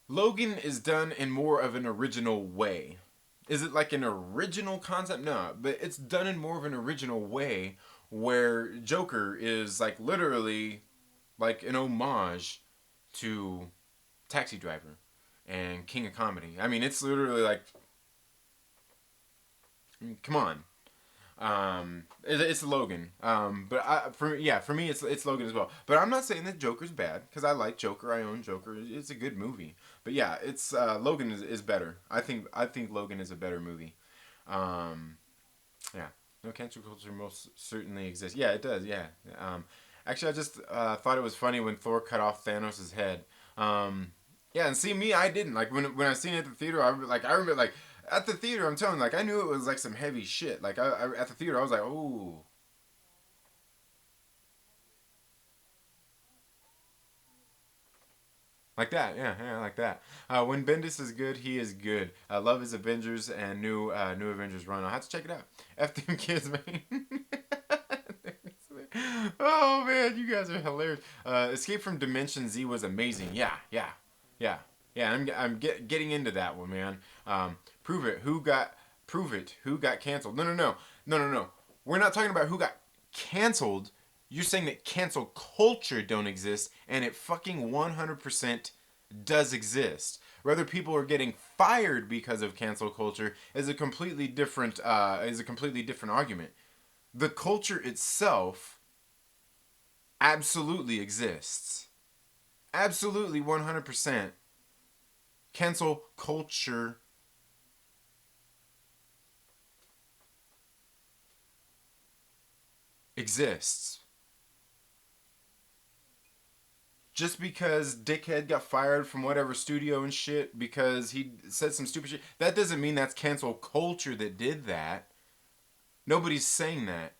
Logan is done in more of an original way. Is it like an original concept? No, but it's done in more of an original way where Joker is like literally like an homage to Taxi Driver and King of Comedy. I mean, it's literally like, come on. It's Logan. For me, it's Logan as well. But I'm not saying that Joker's bad because I like Joker. I own Joker. It's a good movie. But yeah, it's Logan is better. I think Logan is a better movie. Um, yeah, no, cancel culture most certainly exists. Yeah, it does. Yeah. Actually, I just thought it was funny when Thor cut off Thanos' head. Yeah, and see me, I didn't like when I seen it at the theater. I remember like at the theater. I'm telling you, like I knew it was like some heavy shit. Like I at the theater, I was like, oh. Like that, yeah, yeah, like that. When Bendis is good, he is good. I love his Avengers and new Avengers run. I'll have to check it out. F them kids, man. Oh man, you guys are hilarious. Escape from Dimension Z was amazing. Yeah, yeah, yeah, yeah. Getting into that one, man. Prove it. Prove it? Who got canceled? No, no, no, no, no, no. We're not talking about who got canceled. You're saying that cancel culture don't exist, and it fucking 100% does exist. Whether people are getting fired because of cancel culture is a completely different argument. The culture itself absolutely exists. Absolutely 100%. Cancel culture exists. Just because Dickhead got fired from whatever studio and shit because he said some stupid shit, that doesn't mean that's cancel culture that did that. Nobody's saying that.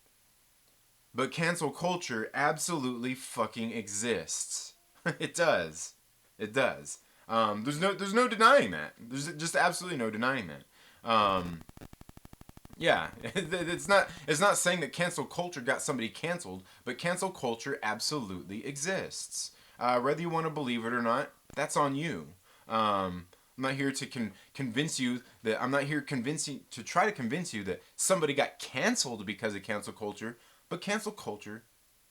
But cancel culture absolutely fucking exists. It does. It does. There's no denying that. There's just absolutely no denying that. Yeah, it's not saying that cancel culture got somebody canceled, but cancel culture absolutely exists. Whether you want to believe it or not, that's on you. I'm not here to convince you that I'm not here convincing to try to convince you that somebody got canceled because of cancel culture, but cancel culture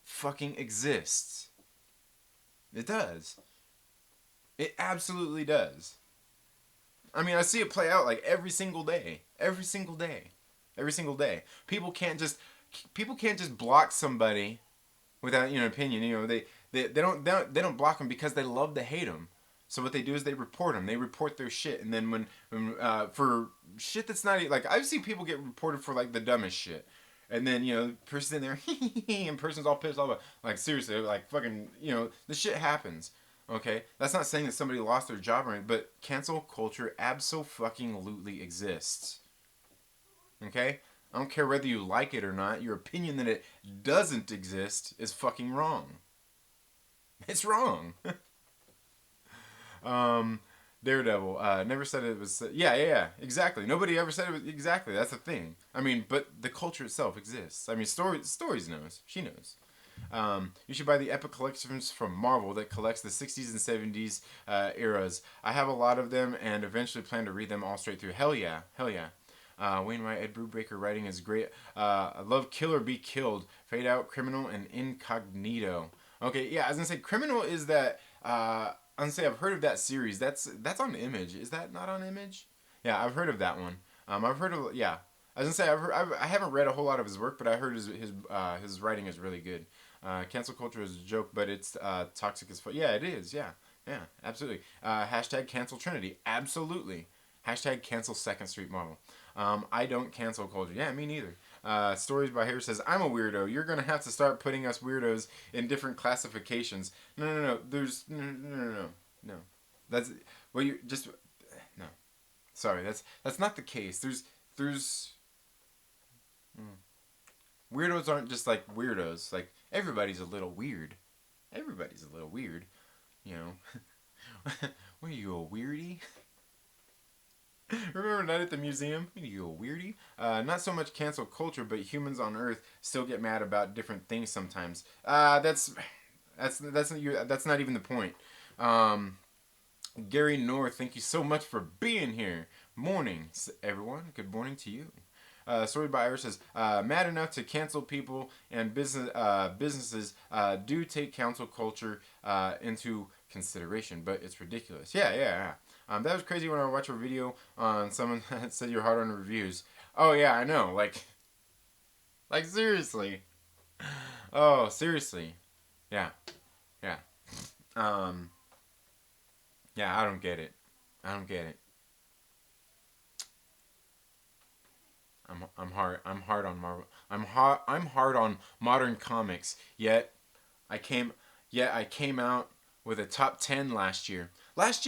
fucking exists. It does. It absolutely does. I mean, I see it play out like every single day. Every single day. Every single day. People can't just block somebody without an opinion. They don't block them because they love to hate them. So what they do is they report them. They report their shit, and then when for shit that's not like I've seen people get reported for like the dumbest shit, and then person's in there and person's all pissed off. Like seriously, like fucking the shit happens. Okay, that's not saying that somebody lost their job or anything, but cancel culture abso-fucking-lutely exists. Okay, I don't care whether you like it or not. Your opinion that it doesn't exist is fucking wrong. It's wrong. um, Daredevil never said it was. Yeah, exactly. Nobody ever said it was exactly. That's the thing. I mean, but the culture itself exists. I mean, stories knows. She knows. You should buy the Epic Collections from Marvel that collects the 60s and 70s eras. I have a lot of them and eventually plan to read them all straight through. Hell yeah. Hell yeah. Wainwright, Ed Brubaker writing is great. I love Kill or Be Killed, Fade Out, Criminal, and Incognito. Okay, yeah, I was gonna say Criminal is that. I'm gonna say I've heard of that series. That's on Image. Is that not on Image? Yeah, I've heard of that one. I've heard of yeah. I was gonna say I haven't read a whole lot of his work, but I heard his writing is really good. Cancel culture is a joke, but it's toxic as fuck. Yeah, it is. Yeah, yeah, absolutely. Hashtag cancel Trinity. Absolutely. Hashtag cancel Second Street Marvel. I don't cancel culture. Yeah, me neither. Stories by Harris says, I'm a weirdo. You're going to have to start putting us weirdos in different classifications. No, no, no. There's. No, no, no, no, no. No. That's. Well, you just. No. Sorry, that's not the case. There's. Weirdos aren't just like weirdos. Like, everybody's a little weird. Everybody's a little weird. You know. What are you, a weirdie? Remember Night at the Museum? You a weirdie? Not so much cancel culture, but humans on Earth still get mad about different things sometimes. That's not even the point. Gary North, thank you so much for being here. Morning, everyone. Good morning to you. Story by Iris says, mad enough to cancel people and businesses do take cancel culture into consideration, but it's ridiculous. Yeah. That was crazy when I watched a video on someone that said you're hard on reviews. Oh yeah, I know. Like seriously. Oh, seriously. Yeah. Yeah. Um. Yeah, I don't get it. I don't get it. I'm hard on Marvel. I'm hard on modern comics. I came yet I came out with a top 10 last year. Last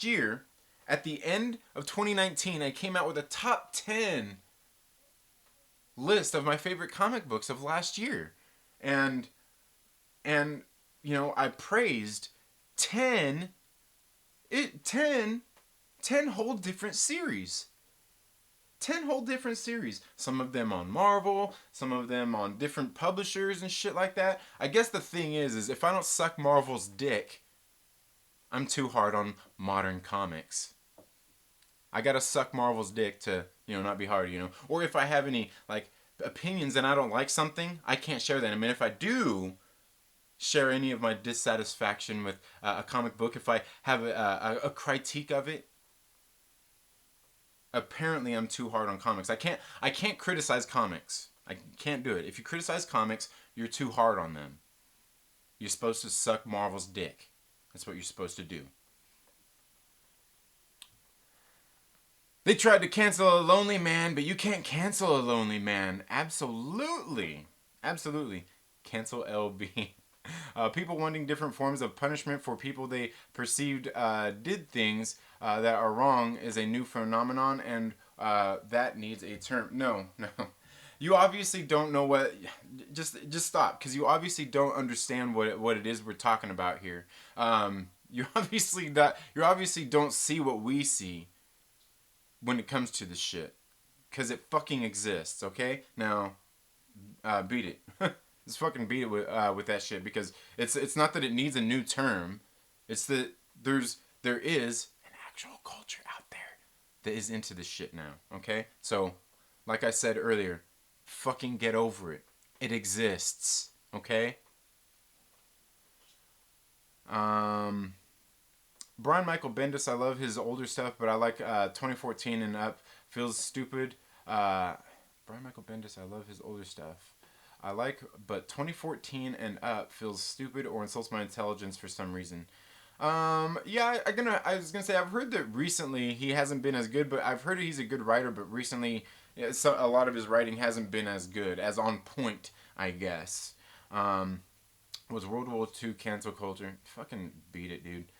year at the end of 2019 I came out with a top 10 list of my favorite comic books of last year. And and I praised 10 it 10 whole different series. 10 whole different series. Some of them on Marvel, some of them on different publishers and shit like that. I guess the thing is if I don't suck Marvel's dick, I'm too hard on modern comics. I gotta suck Marvel's dick to, not be hard, Or if I have any, opinions and I don't like something, I can't share that. I mean, if I do share any of my dissatisfaction with a comic book, if I have a critique of it, apparently I'm too hard on comics. I can't criticize comics. I can't do it. If you criticize comics, you're too hard on them. You're supposed to suck Marvel's dick. That's what you're supposed to do. They tried to cancel a lonely man, but you can't cancel a lonely man. Absolutely. Absolutely. Cancel LB. People wanting different forms of punishment for people they perceived did things that are wrong is a new phenomenon, and that needs a term. No. You obviously don't know what. Just stop, because you obviously don't understand what it is we're talking about here. You obviously don't see what we see when it comes to this shit, because it fucking exists. Okay, now beat it. Just fucking beat it with that shit, because it's not that it needs a new term. It's that there is an actual culture out there that is into this shit now. Okay, so like I said earlier, fucking get over it. It exists. Okay. Brian Michael Bendis, I love his older stuff, but I like 2014 and up. Feels stupid. Brian Michael Bendis, I love his older stuff. But 2014 and up feels stupid or insults my intelligence for some reason. Yeah, I was gonna say I've heard that recently he hasn't been as good, but I've heard he's a good writer. But recently, a lot of his writing hasn't been as good, as on point, I guess. Was World War II cancel culture? Fucking beat it, dude.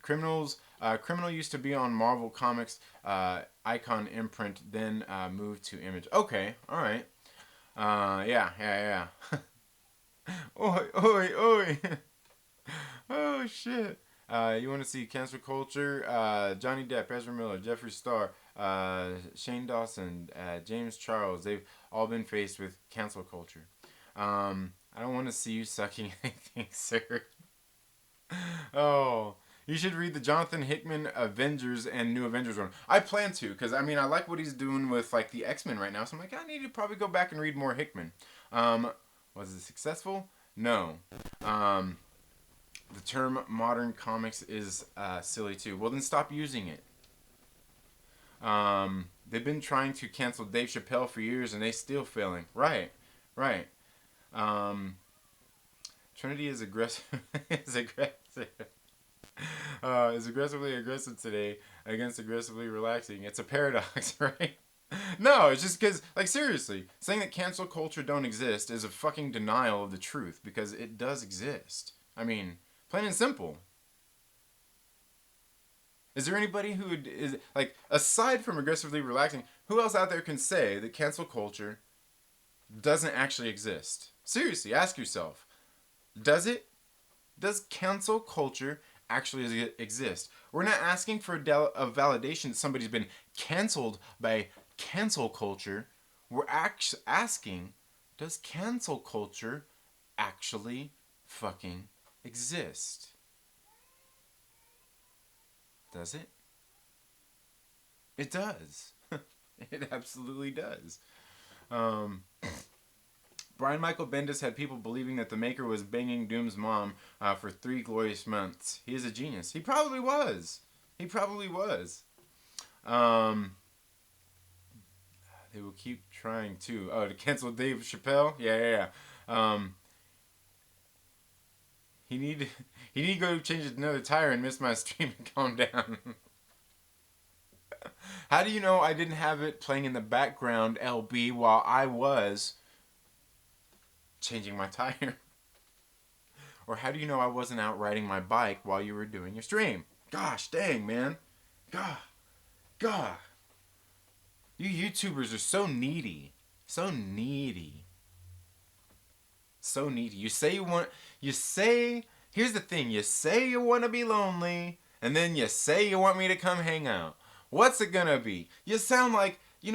Criminal used to be on Marvel Comics Icon imprint, then moved to Image. Okay, all right. Yeah. Oi, oi, oi. Oh shit. You want to see cancel culture? Johnny Depp, Ezra Miller, Jeffree Star, Shane Dawson, James Charles. They've all been faced with cancel culture. I don't want to see you sucking anything, sir. Oh, you should read the Jonathan Hickman Avengers and New Avengers one. I plan to, because I like what he's doing with the X-Men right now. So I'm like, I need to probably go back and read more Hickman. Was it successful? No. Um, the term modern comics is silly too. Well, then stop using it. They've been trying to cancel Dave Chappelle for years and they still failing. Right, right. Um, Trinity is aggressive. is aggressive. Is aggressively aggressive today against aggressively relaxing. It's a paradox, right? No, it's just because, like, seriously, saying that cancel culture don't exist is a fucking denial of the truth because it does exist. I mean, plain and simple. Is there anybody who is like, aside from aggressively relaxing, who else out there can say that cancel culture doesn't actually exist? Seriously, ask yourself. Does it? Does cancel culture actually exist? We're not asking for a validation that somebody's been canceled by cancel culture. We're asking, does cancel culture actually fucking exist? Does it? It does. It absolutely does. Um, Brian Michael Bendis had people believing that the Maker was banging Doom's mom for 3 glorious months. He is a genius. He probably was. He probably was. Um, they will keep trying to. Oh, to cancel Dave Chappelle? Yeah. He need he need to go change another tire and miss my stream and calm down. How do you know I didn't have it playing in the background, LB, while I was changing my tire? Or how do you know I wasn't out riding my bike while you were doing your stream? Gosh dang, man. God. God. You YouTubers are so needy. So needy. So needy. Here's the thing. You say you want to be lonely, and then you say you want me to come hang out. What's it gonna be? You sound like, I'm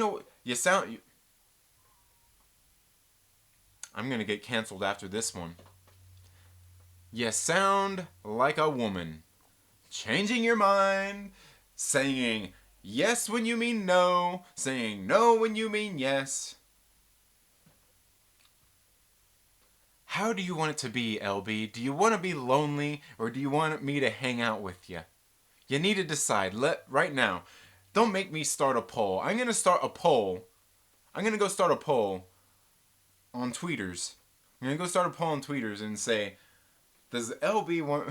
gonna get canceled after this one. You sound like a woman. Changing your mind, saying yes when you mean no, saying no when you mean yes. How do you want it to be, LB? Do you want to be lonely or do you want me to hang out with you? You need to decide. Right now. Don't make me start a poll. I'm going to start a poll. I'm going to go start a poll on tweeters. I'm going to go start a poll on tweeters and say, does LB want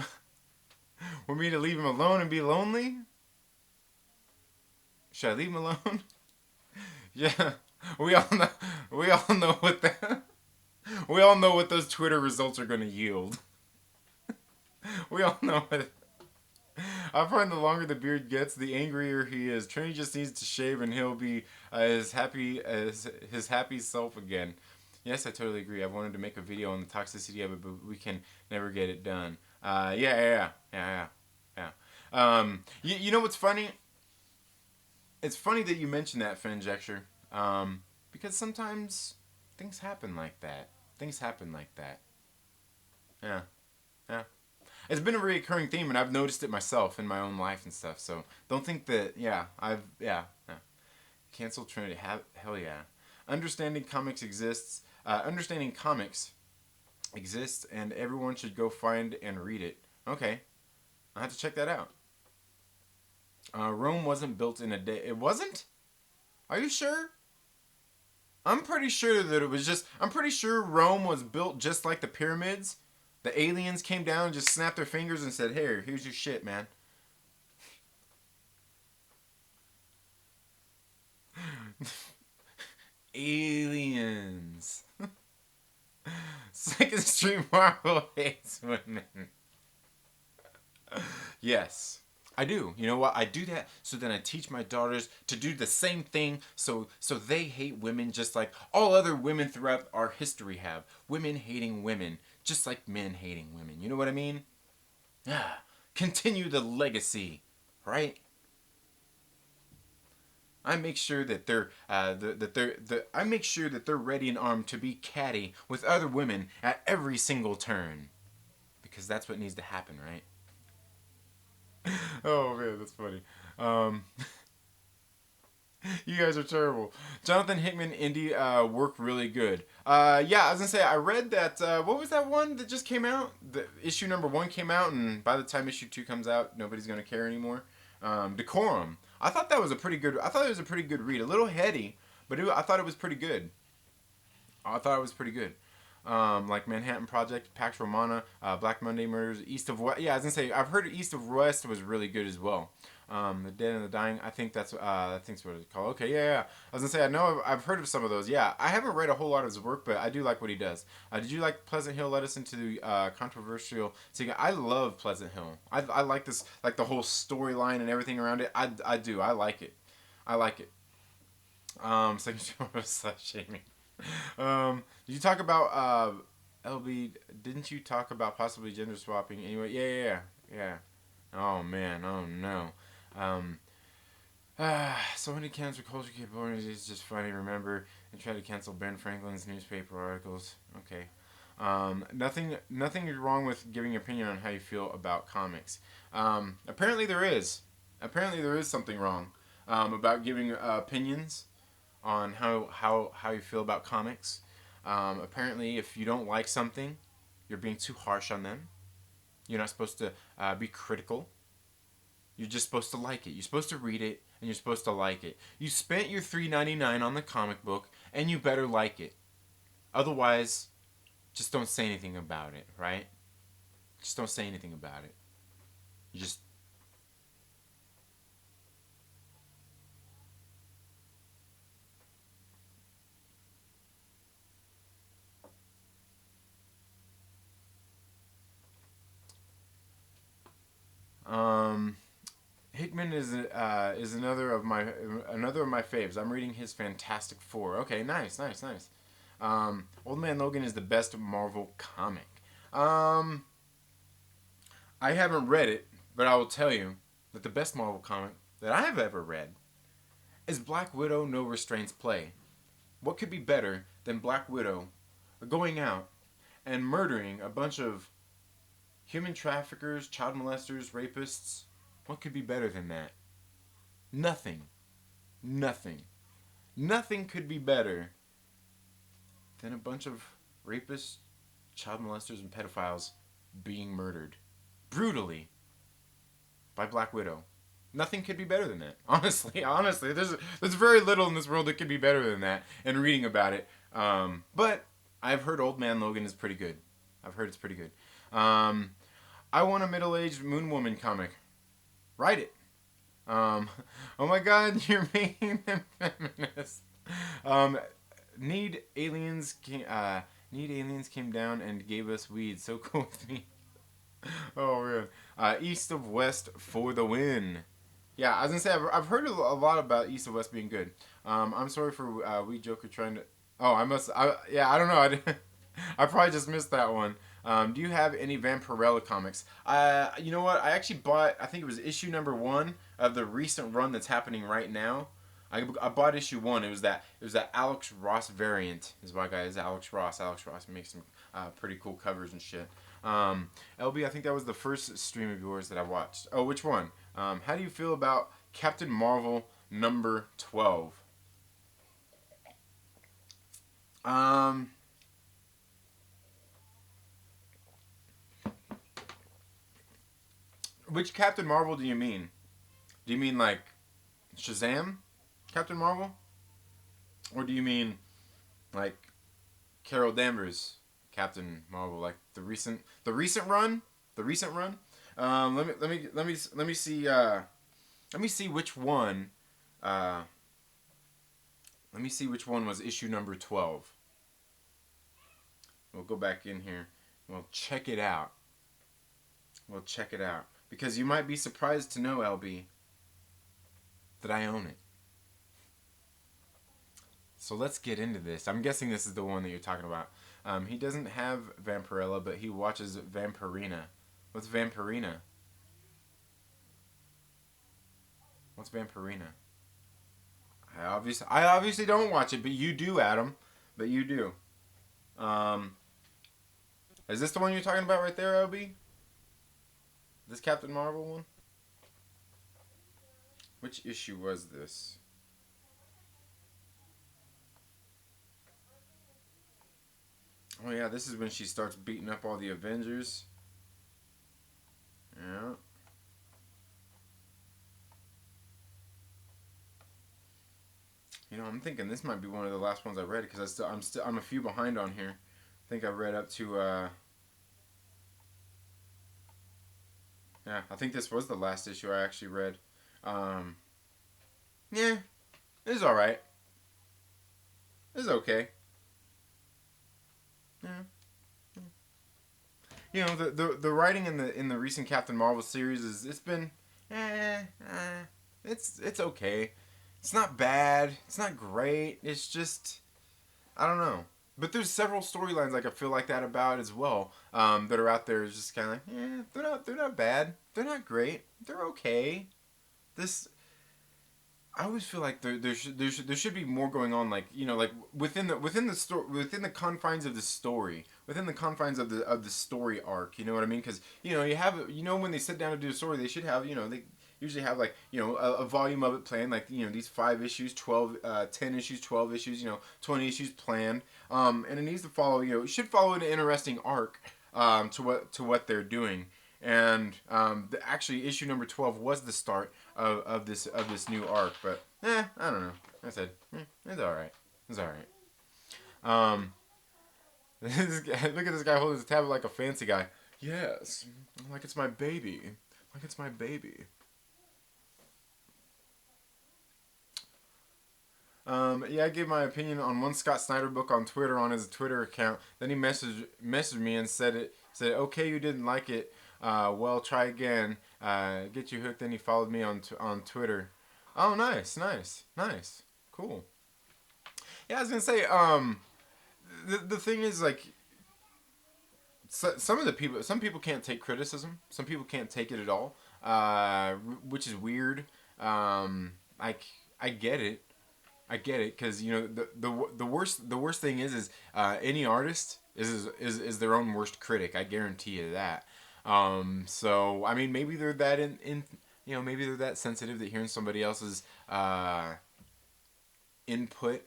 me to leave him alone and be lonely? Should I leave him alone? Yeah. We all know what that we all know what those Twitter results are going to yield. We all know what. I find the longer the beard gets, the angrier he is. Trini just needs to shave and he'll be as happy as his happy self again. Yes, I totally agree. I've wanted to make a video on the toxicity of it, but we can never get it done. Yeah. You know what's funny? It's funny that you mentioned that, Fanjecture. Because sometimes things happen like that. Yeah. Yeah. It's been a recurring theme, and I've noticed it myself in my own life and stuff. So don't think that. Yeah. Cancel Trinity. Hell yeah. Understanding comics exists. Understanding comics exists, and everyone should go find and read it. Okay, I have to check that out. Rome wasn't built in a day. It wasn't? Are you sure? I'm pretty sure that it was just. I'm pretty sure Rome was built just like the pyramids. The aliens came down and just snapped their fingers and said, "Here, here's your shit, man." Aliens. Second stream Marvel hates women. Yes. I do. You know what? I do that so then I teach my daughters to do the same thing so they hate women just like all other women throughout our history have. Women hating women just like men hating women. You know what I mean? Yeah. Continue the legacy, right? I make sure that I make sure that they're ready and armed to be catty with other women at every single turn. Because that's what needs to happen, right? Oh man, that's funny. You guys are terrible. Jonathan Hickman indie work really good. Yeah, I was gonna say I read that. What was that one that just came out? The issue number 1 came out, and by the time issue 2 comes out, nobody's gonna care anymore. Decorum. I thought that was a pretty good. I thought it was a pretty good read. A little heady, but I thought it was pretty good. I thought it was pretty good. Like Manhattan Project, Pax Romana, Black Monday Murders, East of West. Yeah, I was gonna say I've heard East of West was really good as well. The Dead and the Dying. I think that's I think what it's called. Okay, yeah. I was gonna say I know I've heard of some of those. Yeah, I haven't read a whole lot of his work, but I do like what he does. Did you like Pleasant Hill? Led us into the controversial. See, I love Pleasant Hill. I like this, like the whole storyline and everything around it. I do. I like it. I like it. Second show was slut shaming. Did you talk about LB? Didn't you talk about possibly gender swapping? Anyway, yeah. Oh man, oh no. Um, so many cancel culture capabilities. It's just funny. Remember and try to cancel Ben Franklin's newspaper articles. Okay. Nothing is wrong with giving an opinion on how you feel about comics. Apparently there is. Apparently there is something wrong about giving opinions on how you feel about comics. Apparently, if you don't like something, you're being too harsh on them. You're not supposed to be critical. You're just supposed to like it. You're supposed to read it, and you're supposed to like it. You spent your $3.99 on the comic book, and you better like it. Otherwise, just don't say anything about it, right? Just don't say anything about it. You just... Hickman is another of my faves. I'm reading his Fantastic Four. Okay, nice. Old Man Logan is the best Marvel comic. I haven't read it, but I will tell you that the best Marvel comic that I have ever read is Black Widow No Restraints Play. What could be better than Black Widow going out and murdering a bunch of human traffickers, child molesters, rapists? What could be better than that? Nothing. Nothing. Nothing could be better than a bunch of rapists, child molesters, and pedophiles being murdered brutally by Black Widow. Nothing could be better than that. Honestly, there's very little in this world that could be better than that. And reading about it, but I've heard Old Man Logan is pretty good. I've heard it's pretty good. I want a middle-aged Moon Woman comic. Write it. Oh my God, you're making them feminist. Need aliens came down and gave us weed. So cool with me. Oh man. East of West for the win. Yeah, I was gonna say I've heard a lot about East of West being good. I'm sorry for Weed Joker trying to. Oh, I don't know. I probably just missed that one. Do you have any Vampirella comics? You know what? I actually bought, I think it was issue number 1 of the recent run that's happening right now. I bought issue 1. It was that Alex Ross variant. Is my guy is Alex Ross. Alex Ross makes some pretty cool covers and shit. LB, I think that was the first stream of yours that I watched. Oh, which one? How do you feel about Captain Marvel number 12? Which Captain Marvel do you mean? Do you mean like Shazam Captain Marvel? Or do you mean like Carol Danvers Captain Marvel, like the recent run? The recent run? Let me see which one let me see which one was issue number 12. We'll go back in here. We'll check it out. Because you might be surprised to know, LB, that I own it. So let's get into this. I'm guessing this is the one that you're talking about. He doesn't have Vampirella, but he watches Vampirina. What's Vampirina? What's Vampirina? I obviously don't watch it, but you do, Adam. But you do. Is this the one you're talking about right there, LB? This Captain Marvel one? Which issue was this? Oh yeah, this is when she starts beating up all the Avengers. Yeah. You know, I'm thinking this might be one of the last ones I read because I'm a few behind on here. I think I read up to yeah, I think this was the last issue I actually read. Um, yeah, it's all right. It's okay. Yeah. You know, the writing in the recent Captain Marvel series is it's been it's okay. It's not bad. It's not great. It's just I don't know. But there's several storylines like I feel like that about as well. That are out there. It's just kind of like, they're not bad. They're not great. They're okay. This I always feel like there should be more going on, like you know, like within the story, within the confines of the story, within the confines of the story arc. You know what I mean? Because you know you have you know when they sit down to do a story, they should have you know they usually have like you know a volume of it planned, like you know these 5 issues, 12, 10 issues, 12 issues, you know 20 issues planned, and it needs to follow you know it should follow an interesting arc to what they're doing. And actually, issue number 12 was the start of this new arc. But I don't know. I said it's all right. It's all right. Um, look at this guy holding his tablet like a fancy guy. Yes, like it's my baby. Like it's my baby. Yeah, I gave my opinion on one Scott Snyder book on Twitter on his Twitter account. Then he messaged me and said okay you didn't like it. Well try again. Get you hooked. Then he followed me on Twitter. Oh nice, cool. Yeah, I was gonna say the thing is like some people can't take criticism. Some people can't take it at all. Which is weird. Like I get it. I get it because you know the worst thing is any artist is their own worst critic. I guarantee you that. So I mean maybe they're that in you know maybe they're that sensitive that hearing somebody else's input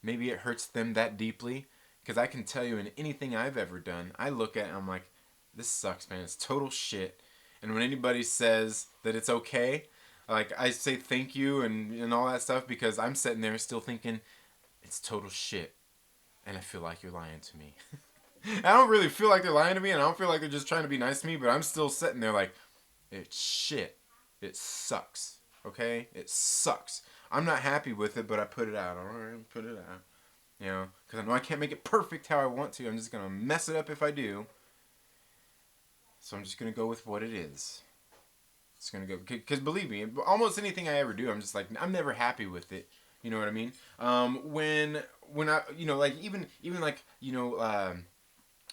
maybe it hurts them that deeply. Because I can tell you in anything I've ever done, I look at it and I'm like, this sucks, man. It's total shit. And when anybody says that it's okay, like I say thank you and all that stuff because I'm sitting there still thinking it's total shit, and I feel like you're lying to me. I don't really feel like they're lying to me, and I don't feel like they're just trying to be nice to me, but I'm still sitting there like it's shit. It sucks. Okay, it sucks. I'm not happy with it, but I put it out. All right, put it out. You know, because I know I can't make it perfect how I want to. I'm just gonna mess it up if I do. So I'm just gonna go with what it is. It's gonna go because believe me, almost anything I ever do, I'm just like I'm never happy with it. You know what I mean? When I you know like even like you know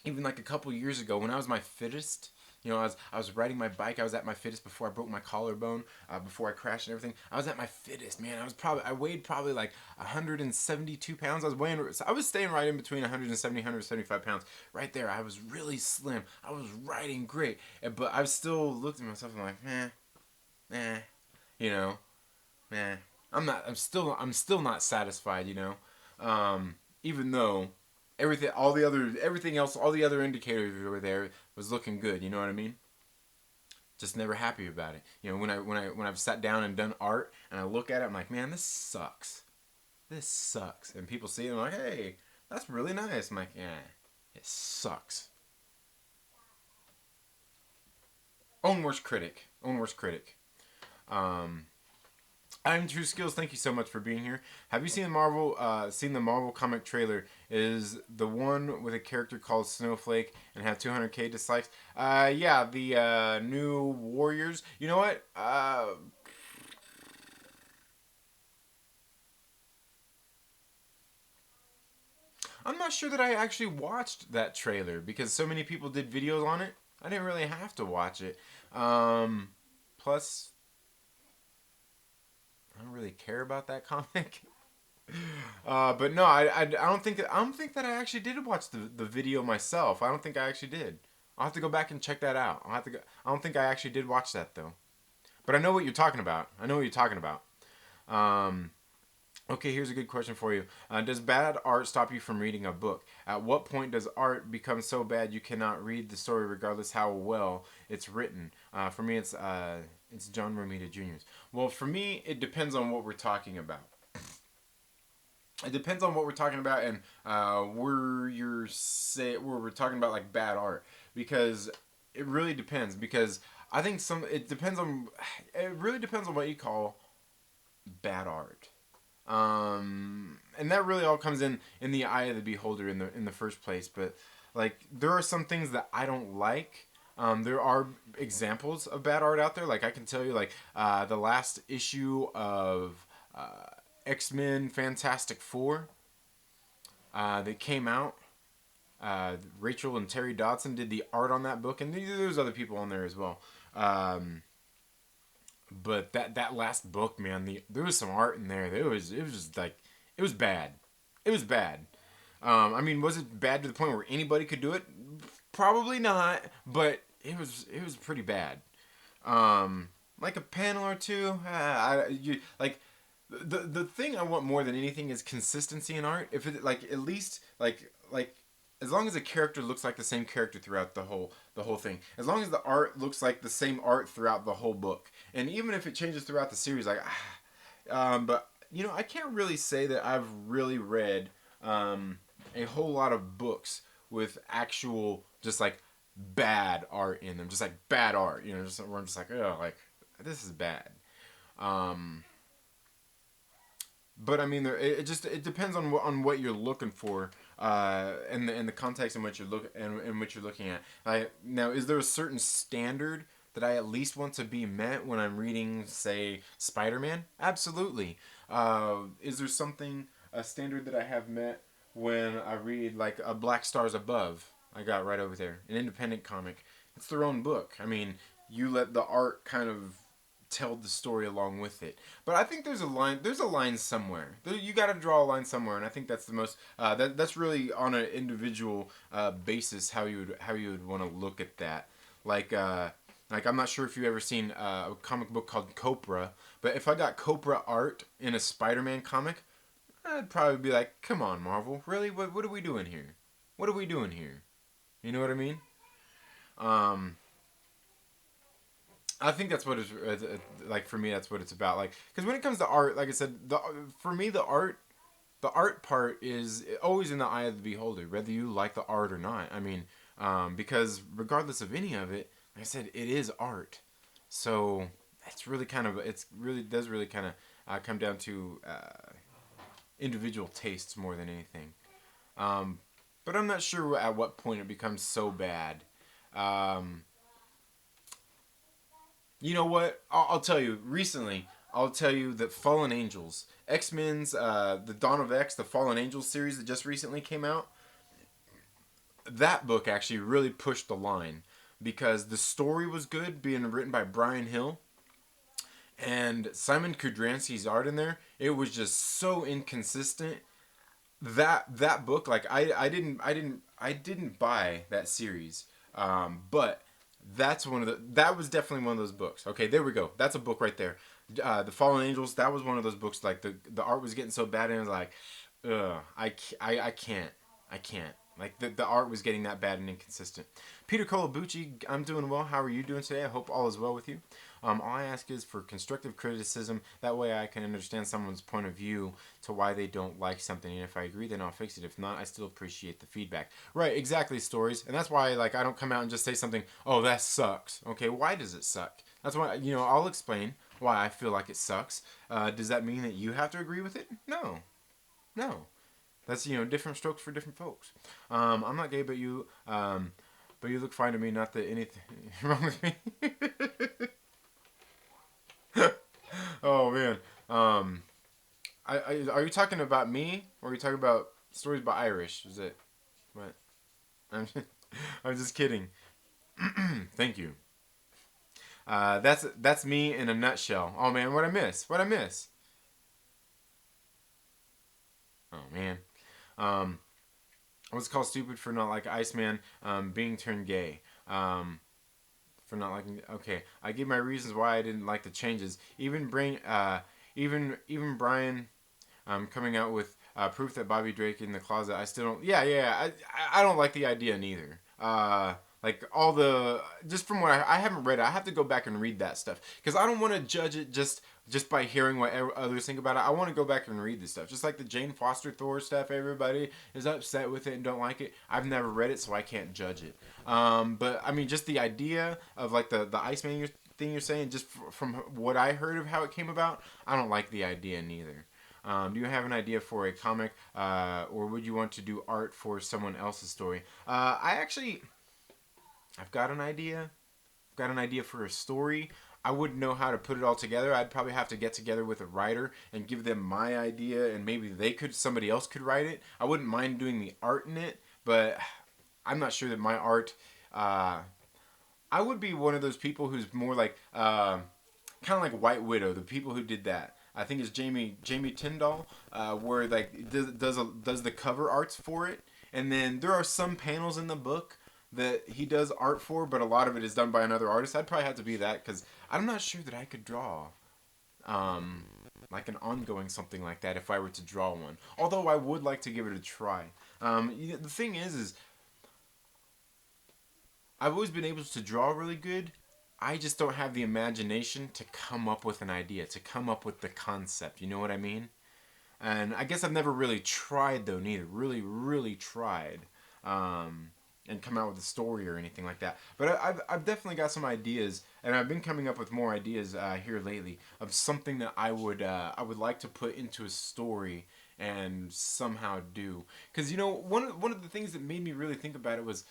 even like a couple years ago when I was my fittest. You know, I was riding my bike. I was at my fittest before I broke my collarbone. Before I crashed and everything. I was at my fittest, man. I weighed probably like 172 pounds. I was staying right in between 170, 175 pounds. Right there. I was really slim. I was riding great. But I still looked at myself and I'm like, you know, I'm still not satisfied, you know. Even though everything else, all the other indicators were there was looking good. You know what I mean? Just never happy about it. You know, when I've sat down and done art and I look at it, I'm like, man, this sucks. This sucks. And people see it and I'm like, hey, that's really nice. I'm like, yeah, it sucks. Own worst critic. Own worst critic. Um, I'm True Skills. Thank you so much for being here. Have you seen the Marvel comic trailer? Is the one with a character called Snowflake and have 200K dislikes? Yeah, the new Warriors. You know what? I'm not sure that I actually watched that trailer because so many people did videos on it. I didn't really have to watch it. Plus, I don't really care about that comic. But no, I don't think that I actually did watch the video myself. I don't think I actually did. I'll have to go back and check that out. I don't think I actually did watch that though. But I know what you're talking about. I know what you're talking about. Um, Okay, here's a good question for you. Does bad art stop you from reading a book? At what point does art become so bad you cannot read the story regardless how well it's written? For me, it's John Romita Jr.'s. Well, for me, it depends on what we're talking about. It depends on what we're talking about and where we're talking about like bad art, because it really depends, because I think some it really depends on what you call bad art. And that really all comes in the eye of the beholder in the first place. But like, there are some things that I don't like. There are examples of bad art out there. Like, I can tell you, like, the last issue of X-Men Fantastic Four that came out. Rachel and Terry Dodson did the art on that book, and there's other people on there as well. But that last book, man, there was some art in there. It was just like, it was bad. It was bad. I mean, was it bad to the point where anybody could do it? Probably not, but it was pretty bad. Like a panel or two. Like, the thing I want more than anything is consistency in art. If it, like, at least like as long as a character looks like the same character throughout the whole thing, as long as the art looks like the same art throughout the whole book, and even if it changes throughout the series, like, but I can't really say that I've really read a whole lot of books with actual just like bad art in them, just like bad art, just where I'm just like, oh, like, this is bad. Um, but I mean, it depends on what you're looking for, and the context in which you're looking at. Now, is there a certain standard that I at least want to be met when I'm reading, say, Spider-Man? Absolutely. Is there a standard that I have met when I read like a Black Stars Above? I got right over there, an independent comic. It's their own book. I mean, you let the art kind of tell the story along with it. But I think there's a line. There's a line somewhere. You got to draw a line somewhere, and I think that's the most. That's really on an individual basis how you would want to look at that. Like I'm not sure if you've ever seen a comic book called Copra, but if I got Copra art in a Spider-Man comic, I'd probably be like, "Come on, Marvel, really? What are we doing here? What are we doing here?" You know what I mean? Um, I think that's what it's like for me. That's what it's about. Like, because when it comes to art, like I said, for me the art part is always in the eye of the beholder, whether you like the art or not. I mean, because regardless of any of it, like I said, it is art. So it's really does really kind of come down to individual tastes more than anything. Um, but I'm not sure at what point it becomes so bad. Um, You know what? I'll tell you. Recently, I'll tell you that Fallen Angels, X Men's, the Dawn of X, the Fallen Angels series that just recently came out. That book actually really pushed the line because the story was good, being written by Brian Hill, and Simon Kudranski's art in there. It was just so inconsistent. That book, like, I didn't buy that series, but that was definitely one of those books. Okay, there we go. That's a book right there. The Fallen Angels. That was one of those books. Like, the art was getting so bad, and I was like, ugh, I can't, I can't. Like, the art was getting that bad and inconsistent. Peter Colabucci, I'm doing well. How are you doing today? I hope all is well with you. All I ask is for constructive criticism. That way I can understand someone's point of view to why they don't like something. And if I agree, then I'll fix it. If not, I still appreciate the feedback. Right, exactly, Stories. And that's why, like, I don't come out and just say something, oh, that sucks. Okay, why does it suck? That's why, I'll explain why I feel like it sucks. Does that mean that you have to agree with it? No. No. That's, different strokes for different folks. I'm not gay, but you look fine to me. Not that anything wrong with me. Oh man. Are you talking about me, or are you talking about Stories by Irish? Is it what? I'm I'm just kidding. Thank you. That's me in a nutshell. Oh man, what I miss? What I miss? Oh man. Um, I was called stupid for not like Iceman being turned gay. For not liking. Okay, I give my reasons why I didn't like the changes. Even Brian coming out with proof that Bobby Drake in the closet. I still don't. Yeah, yeah. I don't like the idea neither. Like all the just from what I haven't read it. I have to go back and read that stuff because I don't want to judge it just by hearing what others think about it. I want to go back and read this stuff. Just like the Jane Foster Thor stuff, everybody is upset with it and don't like it. I've never read it, so I can't judge it. But I mean, just the idea of like the Iceman thing you're saying, just from what I heard of how it came about, I don't like the idea neither. Do you have an idea for a comic, or would you want to do art for someone else's story? I've got an idea. I've got an idea for a story. I wouldn't know how to put it all together. I'd probably have to get together with a writer and give them my idea, and maybe somebody else could write it. I wouldn't mind doing the art in it, but I'm not sure that my art. I would be one of those people who's more like, kind of like White Widow, the people who did that. I think it's Jamie Tyndall, where like does the cover arts for it, and then there are some panels in the book that he does art for, but a lot of it is done by another artist. I'd probably have to be that because I'm not sure that I could draw, like an ongoing something like that if I were to draw one. Although I would like to give it a try. The thing is I've always been able to draw really good. I just don't have the imagination to come up with an idea, to come up with the concept. You know what I mean? And I guess I've never really tried though, neither. Really, really tried. And come out with a story or anything like that. But I've definitely got some ideas, and I've been coming up with more ideas here lately of something that I would like to put into a story and somehow do. Because you know, one of the things that made me really think about it was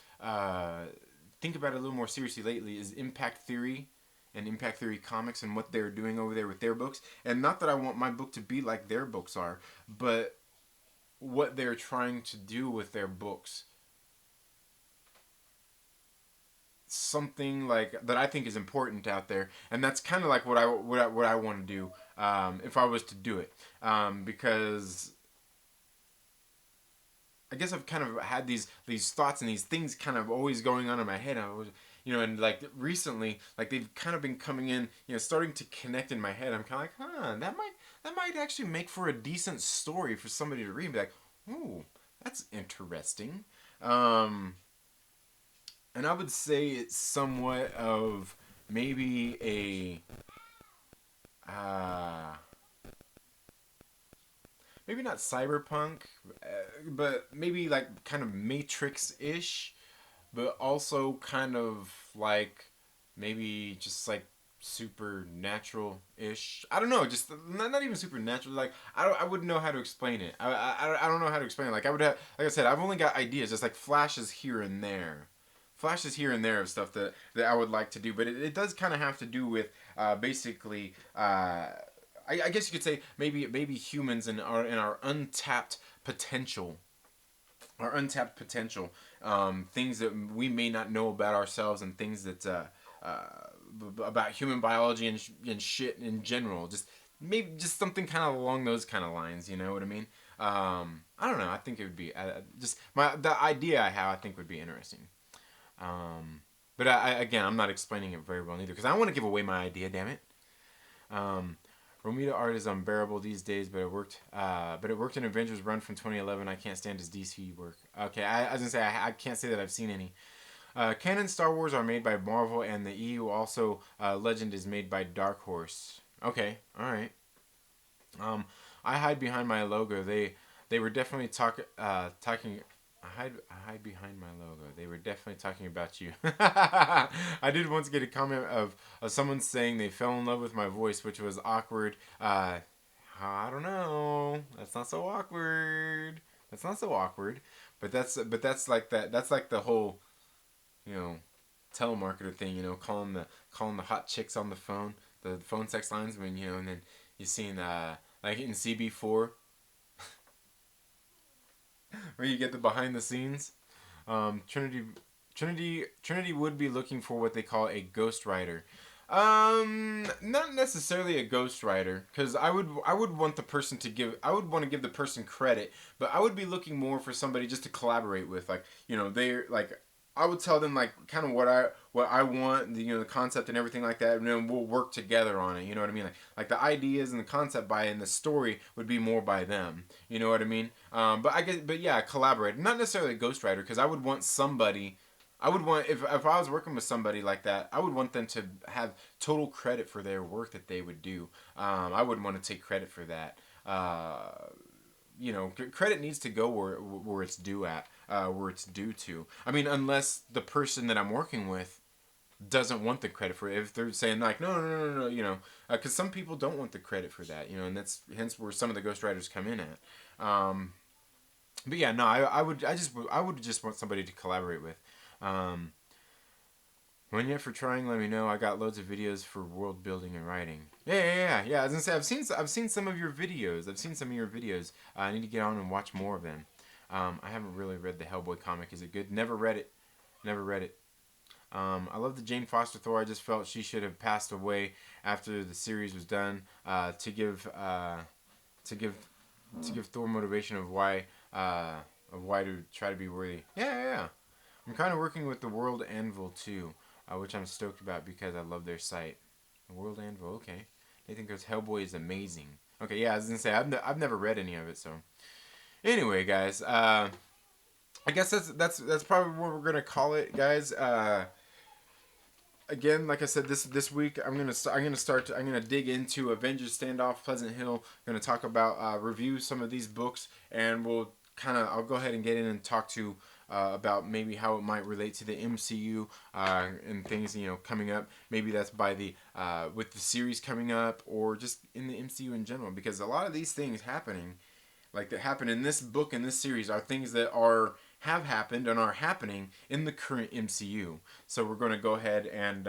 think about it a little more seriously lately is Impact Theory and Impact Theory Comics and what they're doing over there with their books. And not that I want my book to be like their books are, but what they're trying to do with their books. Something like that I think is important out there, and that's kind of like what I want to do if I was to do it, because I guess I've kind of had these thoughts and these things kind of always going on in my head. I was, and like recently, like they've kind of been coming in, starting to connect in my head. I'm kind of like, that might actually make for a decent story for somebody to read and be like, ooh, that's interesting. And I would say it's somewhat of maybe maybe not cyberpunk, but maybe like kind of Matrix-ish, but also kind of like maybe just like supernatural-ish. I don't know, just not even supernatural. Like I wouldn't know how to explain it. I don't know how to explain it. Like I would have, like I said, I've only got ideas, just like flashes here and there. Flashes here and there of stuff that I would like to do, but it does kind of have to do with basically I guess you could say maybe humans and our untapped potential, things that we may not know about ourselves, and things that about human biology and shit in general. Just maybe just something kind of along those kind of lines. You know what I mean? I don't know. I think it would be just the idea I have. I think would be interesting. But again, I'm not explaining it very well either because I don't want to give away my idea. Damn it. Romita art is unbearable these days, but it worked. But it worked in Avengers run from 2011. I can't stand his DC work. Okay, I was gonna say I can't say that I've seen any. Canon Star Wars are made by Marvel, and the EU also Legend is made by Dark Horse. Okay, all right. I hide behind my logo. They were definitely talking. I hide behind my logo. They were definitely talking about you. I did once get a comment of someone saying they fell in love with my voice, which was awkward. I don't know. That's not so awkward. That's not so awkward. But that's like that. That's like the whole, telemarketer thing. Calling the hot chicks on the phone, the phone sex lines. When and then you seen like in CB4. Where you get the behind the scenes. Trinity would be looking for what they call a ghostwriter. Not necessarily a ghostwriter, because I would want the person to give. I would want to give the person credit, but I would be looking more for somebody just to collaborate with. Like they're like I would tell them like kind of what I want, the concept and everything like that, and then we'll work together on it. You know what I mean? Like the ideas and the concept and the story would be more by them. You know what I mean? But yeah, collaborate. Not necessarily a ghostwriter, because I would want somebody. I would want if I was working with somebody like that, I would want them to have total credit for their work that they would do. I wouldn't want to take credit for that. Credit needs to go where it's due at, where it's due to. I mean, unless the person that I'm working with doesn't want the credit for it. If they're saying like, no, because some people don't want the credit for that, and that's hence where some of the ghostwriters come in at. But yeah, no, I would just want somebody to collaborate with. When you're for trying, let me know. I got loads of videos for world building and writing. Yeah. I was gonna say I've seen some of your videos. I need to get on and watch more of them. I haven't really read the Hellboy comic. Is it good? Never read it. I love the Jane Foster Thor. I just felt she should have passed away after the series was done. To give Thor motivation of why to try to be worthy. Yeah. I'm kind of working with the World Anvil too, which I'm stoked about because I love their site. The World Anvil, okay. Nathan goes, Hellboy is amazing. Okay, yeah, I was gonna say I've never read any of it, so. Anyway, guys, I guess that's probably what we're gonna call it, guys. Again, like I said, this week I'm gonna dig into Avengers Standoff, Pleasant Hill. I'm gonna talk about review some of these books, and I'll go ahead and get in and talk to about maybe how it might relate to the MCU and things coming up. Maybe that's by with the series coming up, or just in the MCU in general, because a lot of these things happening, like that happen in this book and this series, are things that have happened and are happening in the current MCU. So we're going to go ahead and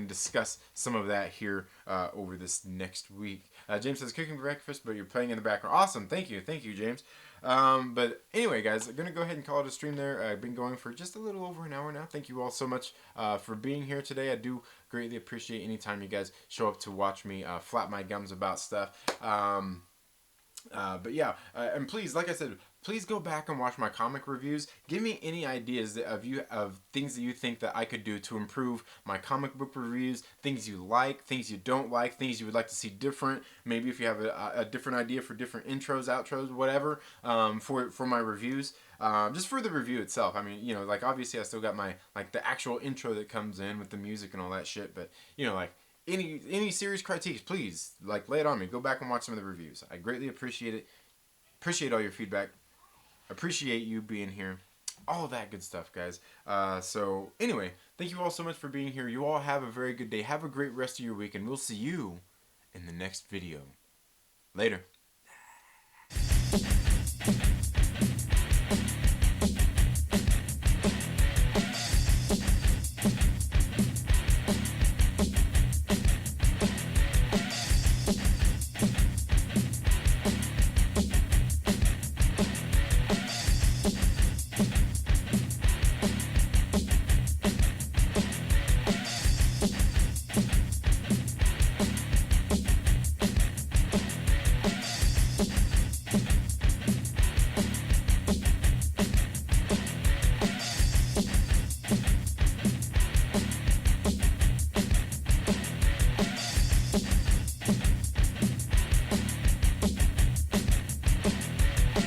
discuss some of that here over this next week. James says cooking breakfast, but you're playing in the background. Awesome, thank you, James. But anyway, guys, I'm going to go ahead and call it a stream there. I've been going for just a little over an hour now. Thank you all so much for being here today. I do greatly appreciate any time you guys show up to watch me flap my gums about stuff. But yeah, and please, like I said, please go back and watch my comic reviews. Give me any ideas of things that you think that I could do to improve my comic book reviews. Things you like, things you don't like, things you would like to see different. Maybe if you have a different idea for different intros, outros, whatever, for my reviews. Just for the review itself. I mean, like obviously I still got my the actual intro that comes in with the music and all that shit. But any series critiques, please lay it on me. Go back and watch some of the reviews. I greatly appreciate it. Appreciate all your feedback. Appreciate you being here. All of that good stuff, guys. So anyway, thank you all so much for being here. You all have a very good day. Have a great rest of your week, and we'll see you in the next video. Later.